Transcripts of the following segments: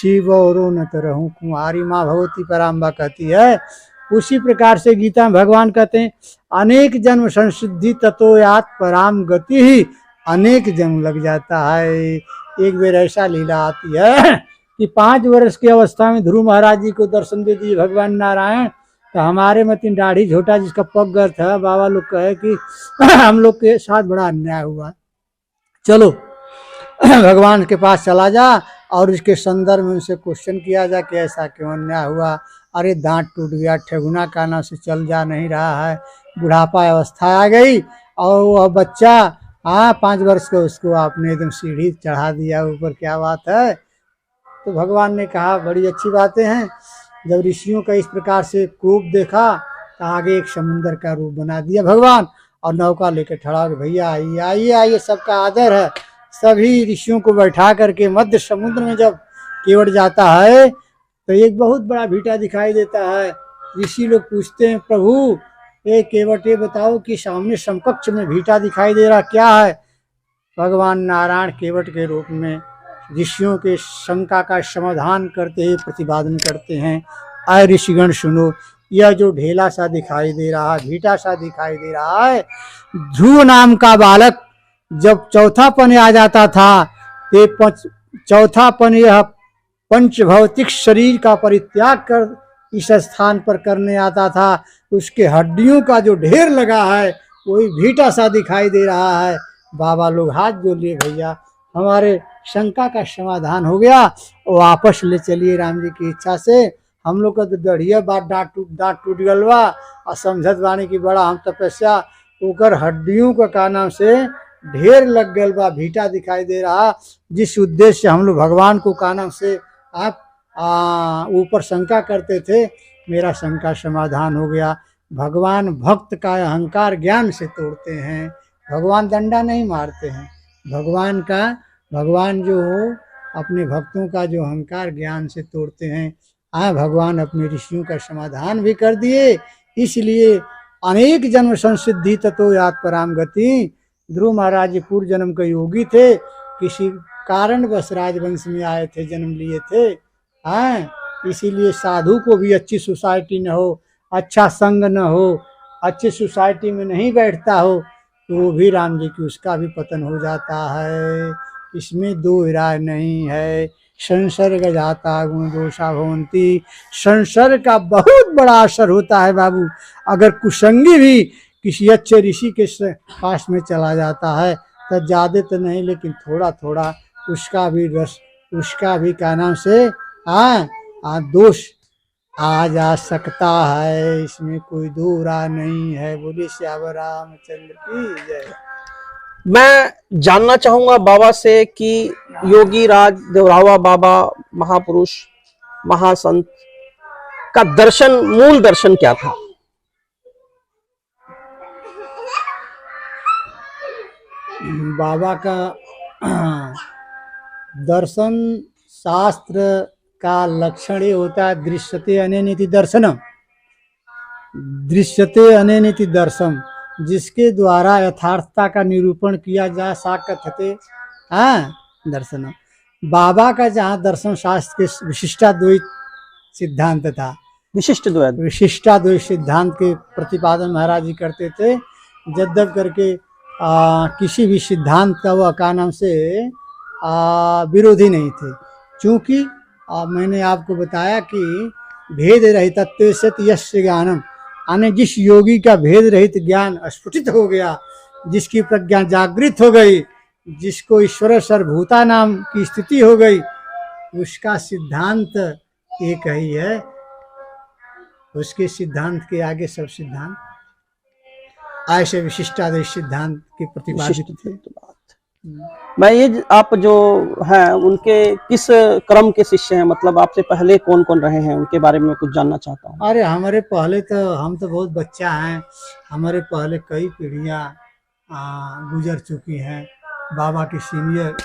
शिव और न तरहूं कुंवारी, माँ भगवती पराम्बा कहती है। उसी प्रकार से गीता में भगवान कहते हैं अनेक जन्म संसिद्धि ततो यात पराम गति ही, अनेक जन्म लग जाता है। एक बार ऐसा लीला आती है कि 5 वर्ष की अवस्था में ध्रुव महाराज जी को दर्शन दे दिए भगवान नारायण। तो हमारे मतीन दाढ़ी झोटा जिसका पग गया था, बाबा लोग कहे कि हम लोग के साथ बड़ा अन्याय हुआ, चलो भगवान के पास चला जा और इसके संदर्भ में उनसे क्वेश्चन किया जा कि ऐसा क्यों अन्याय हुआ। अरे दांत टूट गया, ठेगुना काना से चल जा नहीं रहा है, बुढ़ापा अवस्था आ गई और वह बच्चा 5 वर्ष का, उसको आपने एकदम सीढ़ी चढ़ा दिया ऊपर, क्या बात है। तो भगवान ने कहा बड़ी अच्छी बातें हैं। जब ऋषियों का इस प्रकार से कोप देखा तो आगे एक समुंदर का रूप बना दिया भगवान और नौका लेकर ठड़ा के भैया आइए आइए आइए, सबका आदर है। सभी ऋषियों को बैठा करके मध्य समुद्र में जब केवट जाता है तो एक बहुत बड़ा भीटा दिखाई देता है। ऋषि लोग पूछते हैं प्रभु ये केवट ये बताओ कि सामने समकक्ष में भीटा दिखाई दे रहा क्या है। भगवान नारायण केवट के रूप में ऋषियों के शंका का समाधान करते हुए प्रतिपादन करते हैं। आए ऋषिगण सुनो, यह जो ढेला सा दिखाई दे रहा है, भीटा सा दिखाई दे रहा है, ध्रुव नाम का बालक जब चौथापन आ जाता था, ये चौथापन यह पंच भौतिक शरीर का परित्याग कर इस स्थान पर करने आता था। उसके हड्डियों का जो ढेर लगा है वही भीटा सा दिखाई दे रहा है। बाबा लोग हाथ जोड़ लिए, भैया हमारे शंका का समाधान हो गया, वापस ले चलिए राम जी की इच्छा से। हम लोग का तो दढ़िया बात दांत टूट गलवा और समझत वाणी की बड़ा हम तपस्या ओकर हड्डियों का नाम से ढेर लग गल बा, भीटा दिखाई दे रहा। जिस उद्देश्य से हम लोग भगवान को का नाम से आप ऊपर शंका करते थे, मेरा शंका समाधान हो गया। भगवान भक्त का अहंकार ज्ञान से तोड़ते हैं, भगवान डंडा नहीं मारते हैं। भगवान जो अपने भक्तों का जो अहंकार ज्ञान से तोड़ते हैं, भगवान अपने ऋषियों का समाधान भी कर दिए। इसलिए अनेक जन्म संसिद्धि ततो यात पराम गति। ध्रुव महाराज जी पूर्व जन्म के योगी थे, किसी कारण बस राजवंश में आए थे, जन्म लिए थे। इसीलिए साधु को भी अच्छी सोसाइटी न हो, अच्छा संग न हो, अच्छी सोसाइटी में नहीं बैठता हो तो वो भी राम जी की उसका भी पतन हो जाता है। इसमें दो राय नहीं है। संसर्ग जाता गुण दोषा भवंती, संसर्ग का बहुत बड़ा असर होता है बाबू। अगर कुसंगी भी किसी अच्छे ऋषि के पास में चला जाता है तो ज़्यादा तो नहीं लेकिन थोड़ा थोड़ा उसका भी रस, उसका भी क्या नाम से दोष आ जा सकता है। इसमें कोई दो राय नहीं है। बोलिए श्यावर रामचंद्र की जय। मैं जानना चाहूंगा बाबा से कि योगी राज देवरावा बाबा महापुरुष महासंत का दर्शन, मूल दर्शन क्या था? बाबा का दर्शन शास्त्र का लक्षण ये होता है दृश्यते अनेनिति दर्शनम, दृश्यते अनेनिति दर्शन, जिसके द्वारा यथार्थता का निरूपण किया जा सकते दर्शन। बाबा का जहाँ दर्शन शास्त्र के विशिष्टाद्वैत सिद्धांत था, विशिष्टाद्वैत सिद्धांत के प्रतिपादन महाराज जी करते थे। जब करके किसी भी सिद्धांत का वह का नाम से विरोधी नहीं थे। चूँकि मैंने आपको बताया कि भेद रहित यस्य ज्ञानम, आने जिस योगी का भेद रहित ज्ञान स्फुटित हो गया, जिसकी प्रज्ञा जागृत हो गई, जिसको ईश्वर सर्वभूता नाम की स्थिति हो गई, उसका सिद्धांत एक ही है। उसके सिद्धांत के आगे सब सिद्धांत ऐसे विशिष्टाद्वैत सिद्धांत के प्रतिपादित थे। मैं ये आप जो हैं उनके किस क्रम के शिष्य हैं, मतलब आपसे पहले कौन कौन रहे हैं, उनके बारे में कुछ जानना चाहता हूँ। अरे हमारे पहले तो हम तो बहुत बच्चा हैं, हमारे पहले कई पीढ़ियाँ गुजर चुकी हैं। बाबा के सीनियर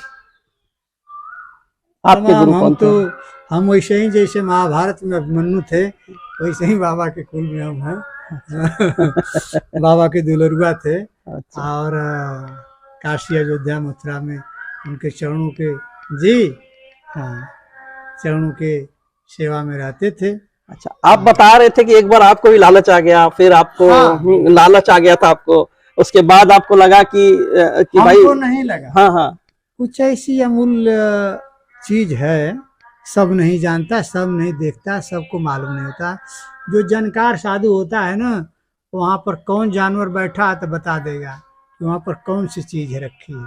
आपके गुरु कौन थे? हम वैसे ही जैसे महाभारत में अभिमन्यु थे वैसे ही बाबा के कुल में हम हैं। बाबा के दुलरुआ थे। अच्छा। और काशी अयोध्या मथुरा में उनके चरणों के जी। हाँ, चरणों के सेवा में रहते थे। अच्छा, आप बता रहे थे कि एक बार आपको भी लालच आ गया, फिर आपको हाँ। लालच आ गया था आपको, उसके बाद आपको लगा कि भाई। हमको नहीं लगा। हाँ हाँ। कुछ ऐसी अमूल्य चीज है, सब नहीं जानता, सब नहीं देखता, सबको मालूम नहीं होता। जो जानकार साधु होता है ना, वहाँ पर कौन जानवर बैठा है तो बता देगा कि वहाँ पर कौन सी चीज है रखी है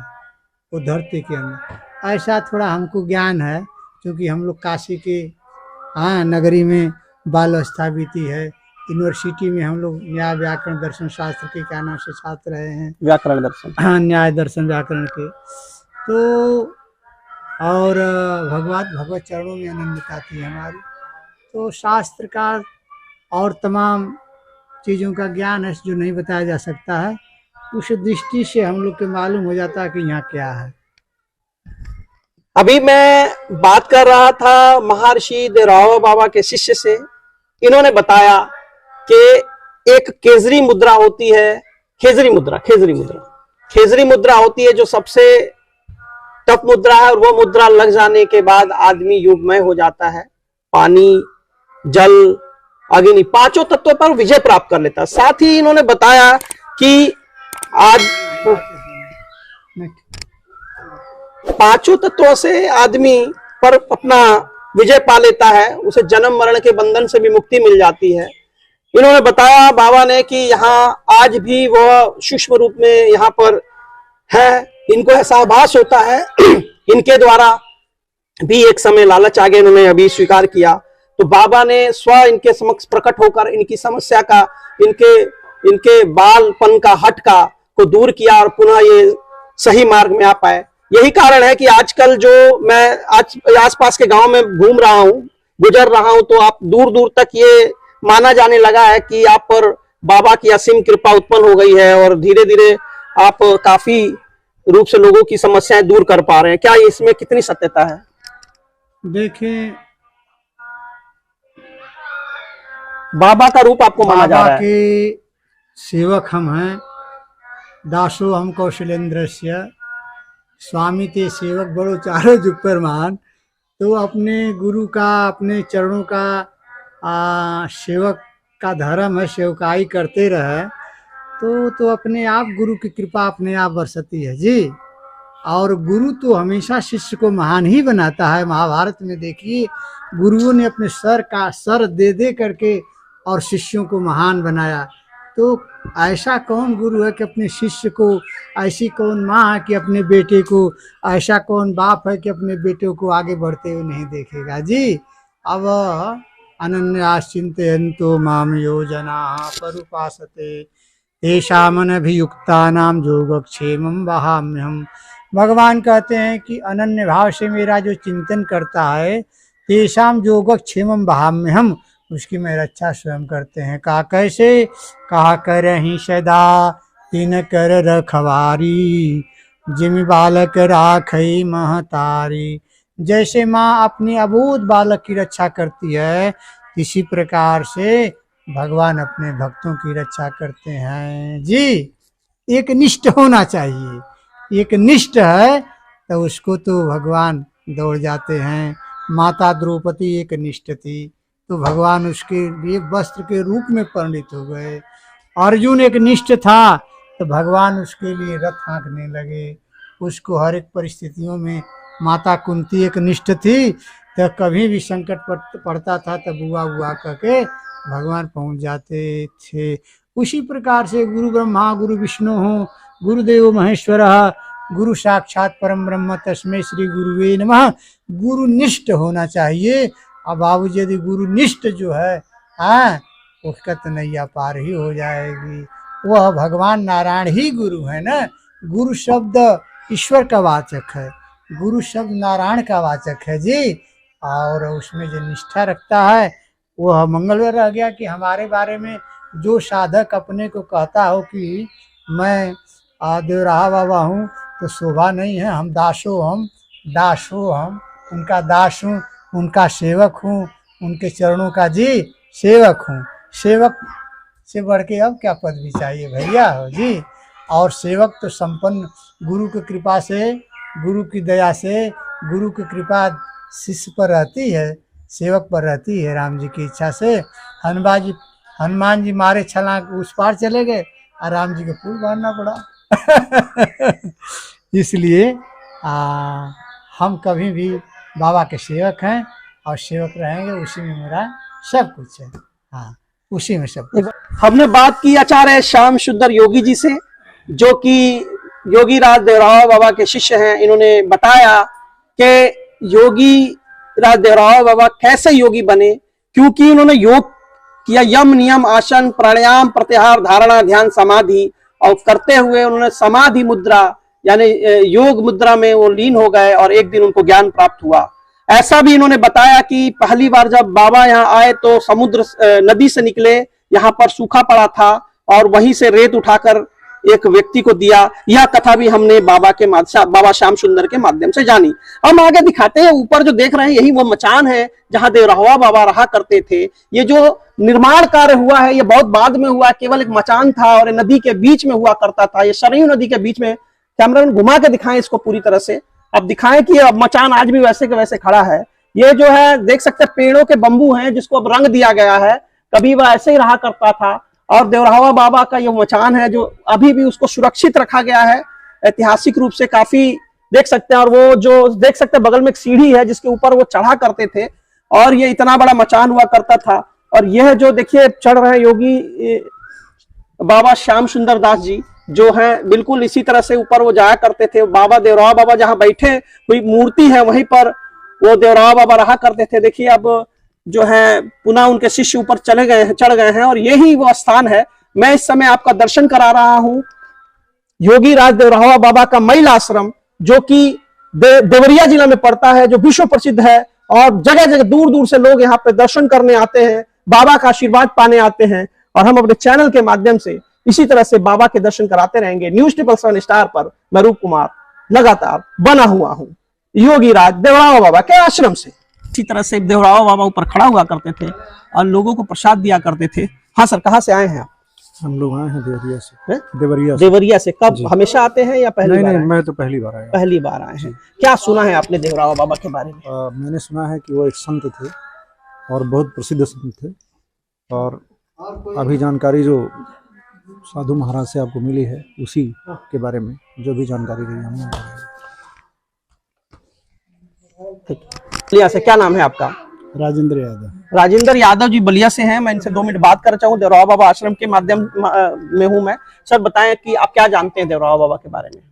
वो धरती के अंदर। ऐसा थोड़ा हमको ज्ञान है, क्योंकि हम लोग काशी के हाँ नगरी में बाल अवस्था बीती है। यूनिवर्सिटी में हम लोग न्याय व्याकरण दर्शन शास्त्र के क्या नाम से छात्र रहे हैं, व्याकरण दर्शन। हाँ न्याय दर्शन व्याकरण के। तो और भगवत चरणों में अनन्यता थी हमारी। तो शास्त्र का और तमाम चीज़ों का ज्ञान है जो नहीं बताया जा सकता है। उस दृष्टि से हम लोग के मालूम हो जाता है कि यहाँ क्या है। अभी मैं बात कर रहा था महर्षि देवरावा बाबा के शिष्य से। इन्होंने बताया कि एक केजरी मुद्रा होती है, खेजरी मुद्रा होती है जो सबसे टफ मुद्रा है, और वो मुद्रा लग जाने के बाद आदमी युगमय हो जाता है। पानी, जल, अग्नि, पांचों तत्वों पर विजय प्राप्त कर लेता है। साथ ही इन्होंने बताया कि आज पांचों तत्वों से आदमी पर अपना विजय पा लेता है, उसे जन्म मरण के बंधन से भी मुक्ति मिल जाती है। इन्होंने बताया बाबा ने कि यहाँ आज भी वह सूक्ष्म रूप में यहाँ पर है, इनको ऐसा आभास होता है। इनके द्वारा भी एक समय लालच आगे इन्होंने अभी स्वीकार किया, तो बाबा ने स्व इनके समक्ष प्रकट होकर इनकी समस्या का, इनके बालपन का हट का को दूर किया और पुनः ये सही मार्ग में आ पाए। यही कारण है कि आजकल जो मैं आसपास के गांव में घूम रहा हूं, गुजर रहा हूं, तो आप दूर दूर तक ये माना जाने लगा है कि आप पर बाबा की असीम कृपा उत्पन्न हो गई है, और धीरे धीरे आप काफी रूप से लोगों की समस्याएं दूर कर पा रहे हैं। क्या इसमें कितनी सत्यता है? देखें, बाबा का रूप आपको माना जा रहा है। के सेवक हम हैं। दासो हम कौशलेंद्रस्य स्वामी ते सेवक बड़ो चारो जुग पर मान। तो अपने गुरु का, अपने चरणों का सेवक का धर्म है, सेवकाई करते रहे तो अपने आप गुरु की कृपा अपने आप बरसती है जी। और गुरु तो हमेशा शिष्य को महान ही बनाता है। महाभारत में देखिए, गुरुओं ने अपने सर दे दे करके और शिष्यों को महान बनाया। तो ऐसा कौन गुरु है कि अपने शिष्य को, ऐसी कौन माँ है कि अपने बेटे को, ऐसा कौन बाप है कि अपने बेटे को आगे बढ़ते हुए नहीं देखेगा जी। अब अनन्यास चिंतयन्तो माम योजना परुपासते तेषामनभियुक्तानां योगक्षेमं वहाम्यहम्। भगवान कहते हैं कि अनन्य भाव से मेरा जो चिंतन करता है, तेषाम योगक्षेमं वहाम्यहम्, उसकी मैं रक्षा स्वयं करते हैं। कहा कैसे? कहा करहि सदा तिन कर रखवारी, जिमि बालक राखई महतारी। जैसे माँ अपनी अबोध बालक की रक्षा करती है, इसी प्रकार से भगवान अपने भक्तों की रक्षा करते हैं जी। एक निष्ठ होना चाहिए। एक निष्ठ है तो उसको तो भगवान दौड़ जाते हैं। माता द्रौपदी एक निष्ठ थी तो भगवान उसके लिए वस्त्र के रूप में परिणित हो गए। अर्जुन एक निष्ठ था तो भगवान उसके लिए रथ हाँकने लगे। उसको हर एक परिस्थितियों में, माता कुंती एक निष्ठ थी तो कभी भी संकट पड़ता था तो बुआ बुआ करके भगवान पहुंच जाते थे। उसी प्रकार से गुरु ब्रह्मा गुरु विष्णु हो गुरुदेव महेश्वर, गुरु साक्षात परम ब्रह्म तस्मै श्री गुरुवे नमः। गुरु निष्ठ होना चाहिए। अब बाबू यदि गुरु निष्ठ जो है उसका तो नैया पार ही हो जाएगी। वह भगवान नारायण ही गुरु है ना। गुरु शब्द ईश्वर का वाचक है, गुरु शब्द नारायण का वाचक है जी। और उसमें जो निष्ठा रखता है वह मंगलवर रह गया। कि हमारे बारे में जो साधक अपने को कहता हो कि मैं देवराहा बाबा हूँ, तो शोभा नहीं है। हम दास हो, हम उनका दास हूँ, उनका सेवक हूँ, उनके चरणों का जी सेवक हूँ। सेवक से बढ़ के अब क्या पदवी चाहिए भैया हो जी। और सेवक तो संपन्न गुरु की कृपा से, गुरु की दया से, गुरु की कृपा शिष्य पर रहती है, सेवक पर रहती है। राम जी की इच्छा से हनुमान जी मारे छलांग उस पार चले गए और राम जी को पुल बांधना पड़ा। इसलिए हम कभी भी बाबा के सेवक हैं और सेवक रहेंगे, उसी में मेरा सब कुछ है। हाँ, उसी में सब कुछ। हमने बात की आचार्य श्याम सुंदर योगी जी से, जो कि योगी राज देवराव बाबा के शिष्य हैं। इन्होंने बताया कि योगी राज देवराव बाबा कैसे योगी बने, क्योंकि इन्होंने योग किया, यम नियम आसन प्राणायाम प्रत्याहार धारणा ध्यान समाधि, और करते हुए उन्होंने समाधि मुद्रा यानी योग मुद्रा में वो लीन हो गए और एक दिन उनको ज्ञान प्राप्त हुआ। ऐसा भी इन्होंने बताया कि पहली बार जब बाबा यहाँ आए तो समुद्र नदी से निकले, यहाँ पर सूखा पड़ा था और वहीं से रेत उठाकर एक व्यक्ति को दिया। यह कथा भी हमने बाबा श्याम सुंदर के माध्यम से जानी। हम आगे दिखाते हैं, ऊपर जो देख रहे हैं यही वो मचान है जहां देवरावा बाबा रहा करते थे। ये जो निर्माण कार्य हुआ है ये बहुत बाद में हुआ, केवल एक मचान था और नदी के बीच में हुआ करता था। ये सरयू नदी के बीच में, कैमरामैन घुमा के दिखाएं इसको पूरी तरह से, अब दिखाएं कि अब मचान आज भी वैसे के वैसे खड़ा है। ये जो है देख सकते हैं पेड़ों के बंबू हैं जिसको अब रंग दिया गया है, कभी वह ऐसे ही रहा करता था। और देवरावा बाबा का ये मचान है जो अभी भी उसको सुरक्षित रखा गया है ऐतिहासिक रूप से, काफी देख सकते हैं। और वो जो देख सकते हैं बगल में एक सीढ़ी है जिसके ऊपर वो चढ़ा करते थे और ये इतना बड़ा मचान हुआ करता था। और यह जो देखिए चढ़ रहे हैं योगी बाबा श्याम सुंदर दास जी जो हैं, बिल्कुल इसी तरह से ऊपर वो जाया करते थे। बाबा देवरावा बाबा जहां बैठे हुई मूर्ति है वहीं पर वो देवरावा बाबा रहा करते थे। देखिए अब जो है पुनः उनके शिष्य ऊपर चढ़ गए हैं और यही वो स्थान है। मैं इस समय आपका दर्शन करा रहा हूं योगी राज देवरावा बाबा का महिला आश्रम, जो कि देवरिया जिला में पड़ता है, जो विश्व प्रसिद्ध है और जगह जगह दूर दूर से लोग यहाँ पे दर्शन करने आते हैं, बाबा का आशीर्वाद पाने आते हैं। और हम अपने चैनल के माध्यम से इसी तरह से बाबा के दर्शन कराते रहेंगे। न्यूज़ 777 स्टार पर मैं रूप कुमार लगातार बना हुआ हूं योगी राज देवरावा बाबा के आश्रम से। इसी तरह से देवरावा बाबा ऊपर खड़ा हुआ करते थे और लोगों को प्रसाद दिया करते थे। हाँ सर, कहाँ से आए हैं आप? हम लोग आए हैं देवरिया से। देवरिया से कब हमेशा आते हैं या पहली बार? नहीं, मैं तो पहली बार आया। पहली बार आए हैं। क्या सुना है आपने देवरावा बाबा के बारे में? मैंने सुना है कि वो एक संत थे और बहुत प्रसिद्ध संत थे, और अभी जानकारी जो साधु महाराज से आपको मिली है उसी के बारे में जो भी जानकारी रही हमने। बलिया से, क्या नाम है आपका? राजेंद्र यादव। राजेंद्र यादव जी बलिया से हैं। मैं इनसे 2 मिनट बात करना चाहूँ, देवरावा बाबा आश्रम के माध्यम में हूँ मैं। सर बताएं कि आप क्या जानते हैं देवरावा बाबा के बारे में,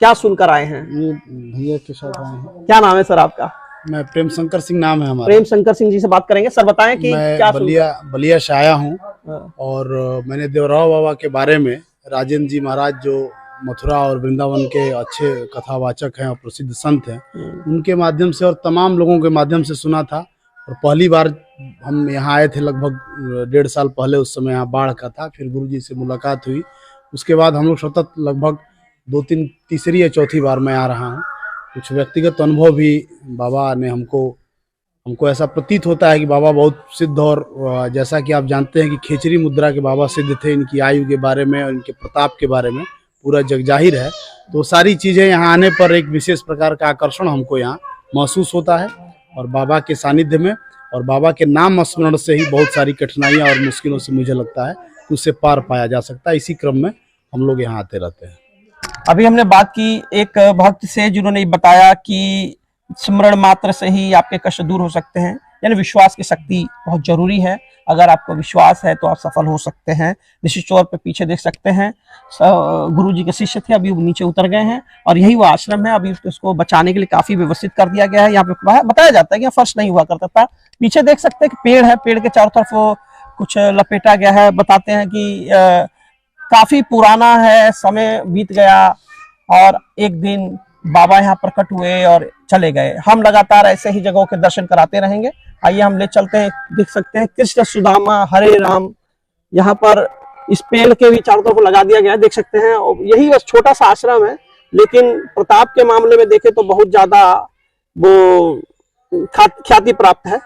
क्या सुनकर आए हैं? ये भैया के साथ आए हैं। क्या नाम है सर आपका? मैं प्रेम शंकर सिंह नाम है हमारा। प्रेम शंकर सिंह जी से बात करेंगे। सर बताएं कि क्या बलिया से आया हूँ और मैंने देवरावा बाबा के बारे में राजेंद्र जी महाराज जो मथुरा और वृंदावन के अच्छे कथावाचक हैं और प्रसिद्ध संत हैं, उनके माध्यम से और तमाम लोगों के माध्यम से सुना था। और पहली बार हम यहाँ आए थे लगभग 1.5 साल पहले, उस समय यहाँ बाढ़ का था। फिर गुरुजी से मुलाकात हुई, उसके बाद हम लोग सतत लगभग 2-3 तीसरी या चौथी बार मैं आ रहा हूँ। कुछ व्यक्तिगत अनुभव भी बाबा ने हमको ऐसा प्रतीत होता है कि बाबा बहुत सिद्ध, और जैसा कि आप जानते हैं कि खेचरी मुद्रा के बाबा सिद्ध थे। इनकी आयु के बारे में और इनके प्रताप के बारे में पूरा जग जाहिर है। तो सारी चीज़ें यहाँ आने पर एक विशेष प्रकार का आकर्षण हमको यहाँ महसूस होता है। और बाबा के सानिध्य में और बाबा के नाम स्मरण से ही बहुत सारी कठिनाइयाँ और मुश्किलों से मुझे लगता है उससे पार पाया जा सकता है। इसी क्रम में हम लोग यहाँ आते रहते हैं। अभी हमने बात की एक भक्त से जिन्होंने बताया कि स्मरण मात्र से ही आपके कष्ट दूर हो सकते हैं, यानी विश्वास की शक्ति बहुत जरूरी है। अगर आपको विश्वास है तो आप सफल हो सकते हैं। निश्चित तौर पे पीछे देख सकते हैं गुरु जी के शिष्य थे, अभी वो नीचे उतर गए हैं और यही वो आश्रम है। अभी उसको बचाने के लिए काफी व्यवस्थित कर दिया गया है। यहाँ पे बताया जाता है कि फर्श नहीं हुआ करता था। पीछे देख सकते हैं कि पेड़ है, पेड़ के चारों तरफ वो कुछ लपेटा गया है। बताते हैं कि काफी पुराना है, समय बीत गया और एक दिन बाबा यहाँ प्रकट हुए और चले गए। हम लगातार ऐसे ही जगहों के दर्शन कराते रहेंगे। आइए हम ले चलते हैं। देख सकते हैं कृष्ण सुदामा हरे राम, यहाँ पर इस पेड़ के भी चारों तरफ लगा दिया गया है, देख सकते हैं। यही बस छोटा सा आश्रम है, लेकिन प्रताप के मामले में देखें तो बहुत ज्यादा वो ख्याति प्राप्त है।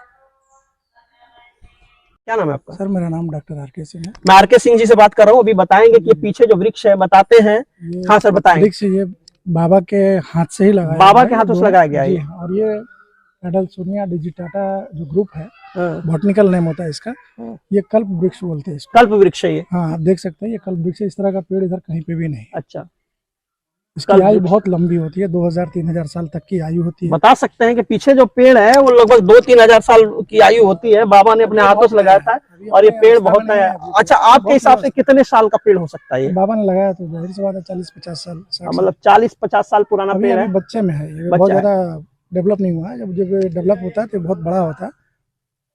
क्या नाम है आपका? सर मेरा नाम डॉक्टर आर.के. सिंह है। मैं आर.के. सिंह जी से बात कर रहा हूँ। अभी बताएंगे कि पीछे जो वृक्ष है बताते हैं। हाँ सर बताएंगे। वृक्ष ये बाबा के हाथ से ही लगाया बाबा हुआ है के हाथों से दोनों। लगाया गया है जी ये? हाँ, और ये एडल्सोनिया डिजिटाटा जो ग्रुप है, हाँ, बॉटनिकल नेम होता है इसका। हाँ। ये कल्प वृक्ष बोलते हैं इसको। कल्प वृक्ष है ये? हाँ, आप देख सकते हैं ये कल्प वृक्ष है। इस तरह का पेड़ इधर कहीं पे भी नहीं। अच्छा, इसकी कल्प आयु वृक्ष। बहुत लंबी होती है, 2000-3000 साल तक की आयु होती है। बता सकते हैं कि पीछे जो पेड़ है वो लगभग 2-3 हजार साल की आयु होती है, बाबा ने अपने हाथों से लगाया था और ये पेड़ बहुत है। अच्छा, आपके हिसाब से कितने साल का पेड़ हो सकता है ये? बाबा ने लगाया तो जाहिर सी बात है 40-50 साल, 60 साल। मतलब 40-50 साल पुराना अभी पेड़ है। अभी बच्चे में है ये, बच्चा बहुत है। ज्यादा डेवलप नहीं हुआ है। जब जब डेवलप होता है तो बहुत बड़ा होता है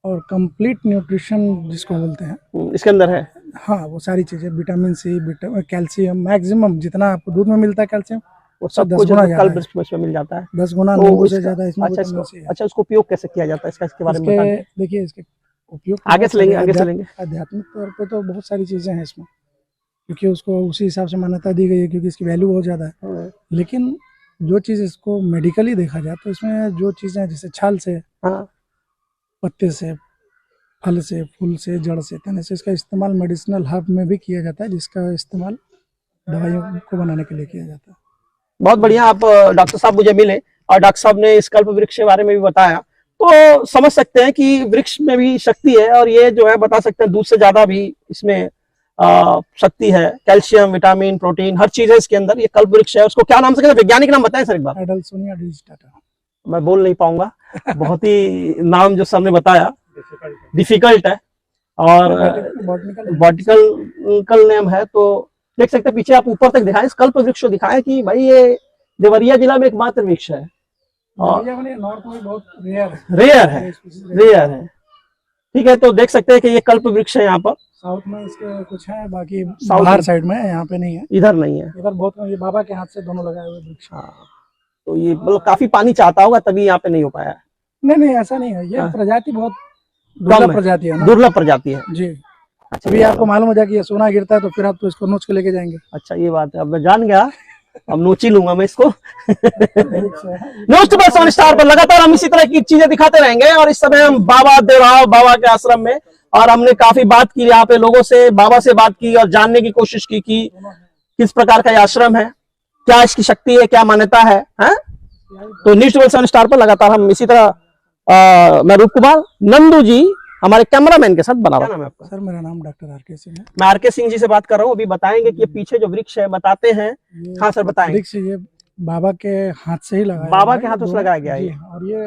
और कंप्लीट न्यूट्रिशन जिसको बोलते हैं, इसके अंदर है। हाँ, वो सारी चीजें विटामिन सी, कैल्शियम, मैक्सिमम जितना आपको दूध में मिलता है कैल्शियम, वो सब 10 कुछ गुना कल्प ज्यादा है। वृक्ष में मिल जाता है। 10 गुना तो नींबू से इसका- ज्यादा इसमें अच्छा, विटामिन इसको सी है। अच्छा उसको उपयोग कैसे किया जाता है इसके बारे में बता इसके दें। देखिए इसके उपयोग आगे से लेंगे, आगे से लेंगे। आध्यात्मिक तौर पे तो बहुत सारी चीजें हैं इसमें, क्योंकि उसको उसी हिसाब से मान्यता दी गई है, क्योंकि इसकी वैल्यू बहुत ज्यादा है। लेकिन जो चीज इसको मेडिकली देखा जाए तो इसमें जो चीजें हैं, जैसे छाल से, हाँ, पत्ते से, फल से, फूल से, जड़ से, तने से, इसका इस्तेमाल मेडिसिनल हर्ब में भी किया जाता है, जिसका इस्तेमाल दवाइयों को बनाने के लिए किया जाता है। बहुत बढ़िया। आप डॉक्टर साहब मुझे मिले और डॉक्टर साहब ने इस कल्प वृक्ष के बारे में भी बताया, तो समझ सकते हैं कि वृक्ष में भी शक्ति है और ये जो है बता सकते हैं दूध से ज्यादा भी इसमें शक्ति है। कैल्शियम, विटामिन, प्रोटीन, हर चीज है इसके अंदर। ये कल्प वृक्ष है। उसको क्या नाम से कहते हैं? वैज्ञानिक नाम बताएं सर एक बार। एडल्सोनिया डिजिटाटा। मैं बोल नहीं पाऊंगा, बहुत ही नाम जो सबने बताया डिफिकल्ट है और बॉटनिकल नेम है। तो देख सकते हैं पीछे, आप ऊपर तक दिखाएं, इस कल्प वृक्ष को दिखाएं कि भाई ये देवरिया जिला में एकमात्र वृक्ष है और नॉर्थ में बहुत रेयर है। रेयर है। ठीक है, तो देख सकते हैं कि ये कल्प वृक्ष है। यहाँ पर साउथ में इसके कुछ है, बाकी साउथ बाहर में। साइड में है, यहाँ पे नहीं है। इधर नहीं है। इधर बहुत, ये बाबा के हाथ से दोनों लगाए हुए वृक्ष। हाँ, तो ये मतलब काफी पानी चाहता होगा तभी यहाँ पे नहीं हो पाया। नहीं, ऐसा नहीं है। ये हाँ। प्रजाति बहुत कम दुर्लभ है। प्रजाति है ना। दुर्लभ प्रजाति है। जी, अभी आपको मालूम हो जाए कि ये सोना गिरता है तो फिर आप तो इसको नोच के लेके जाएंगे। अच्छा, ये बात है। अब मैं जान गया, अब नोची लूंगा मैं इसको। वृक्ष है। न्यूज टू सेवन स्टार पर लगातार हम इसी तरह की चीजें दिखाते रहेंगे और इस समय हम बाबा देवराव बाबा के आश्रम में, और हमने काफी बात की यहाँ पे लोगों से, बाबा से बात की और जानने की कोशिश की कि किस प्रकार का ये आश्रम है, क्या इसकी शक्ति है, क्या मान्यता है, हैं? तो न्यूज टू सेवन स्टार पर लगातार हम इसी तरह मैं रूप कुमार नंदू जी हमारे कैमरामैन के साथ बना रहा। क्या नाम है आपका? सर, मेरा नाम डॉक्टर आर के सिंह है। मैं आर के सिंह जी से बात कर रहा हूँ। अभी बताएंगे कि ये पीछे जो वृक्ष है बताते हैं। हाँ सर, बताएंगे। वृक्ष ये बाबा के हाथ से ही लगाया बाबा हुआ है के हाथों से दोनों। लगाया गया है जी ये? हाँ, और ये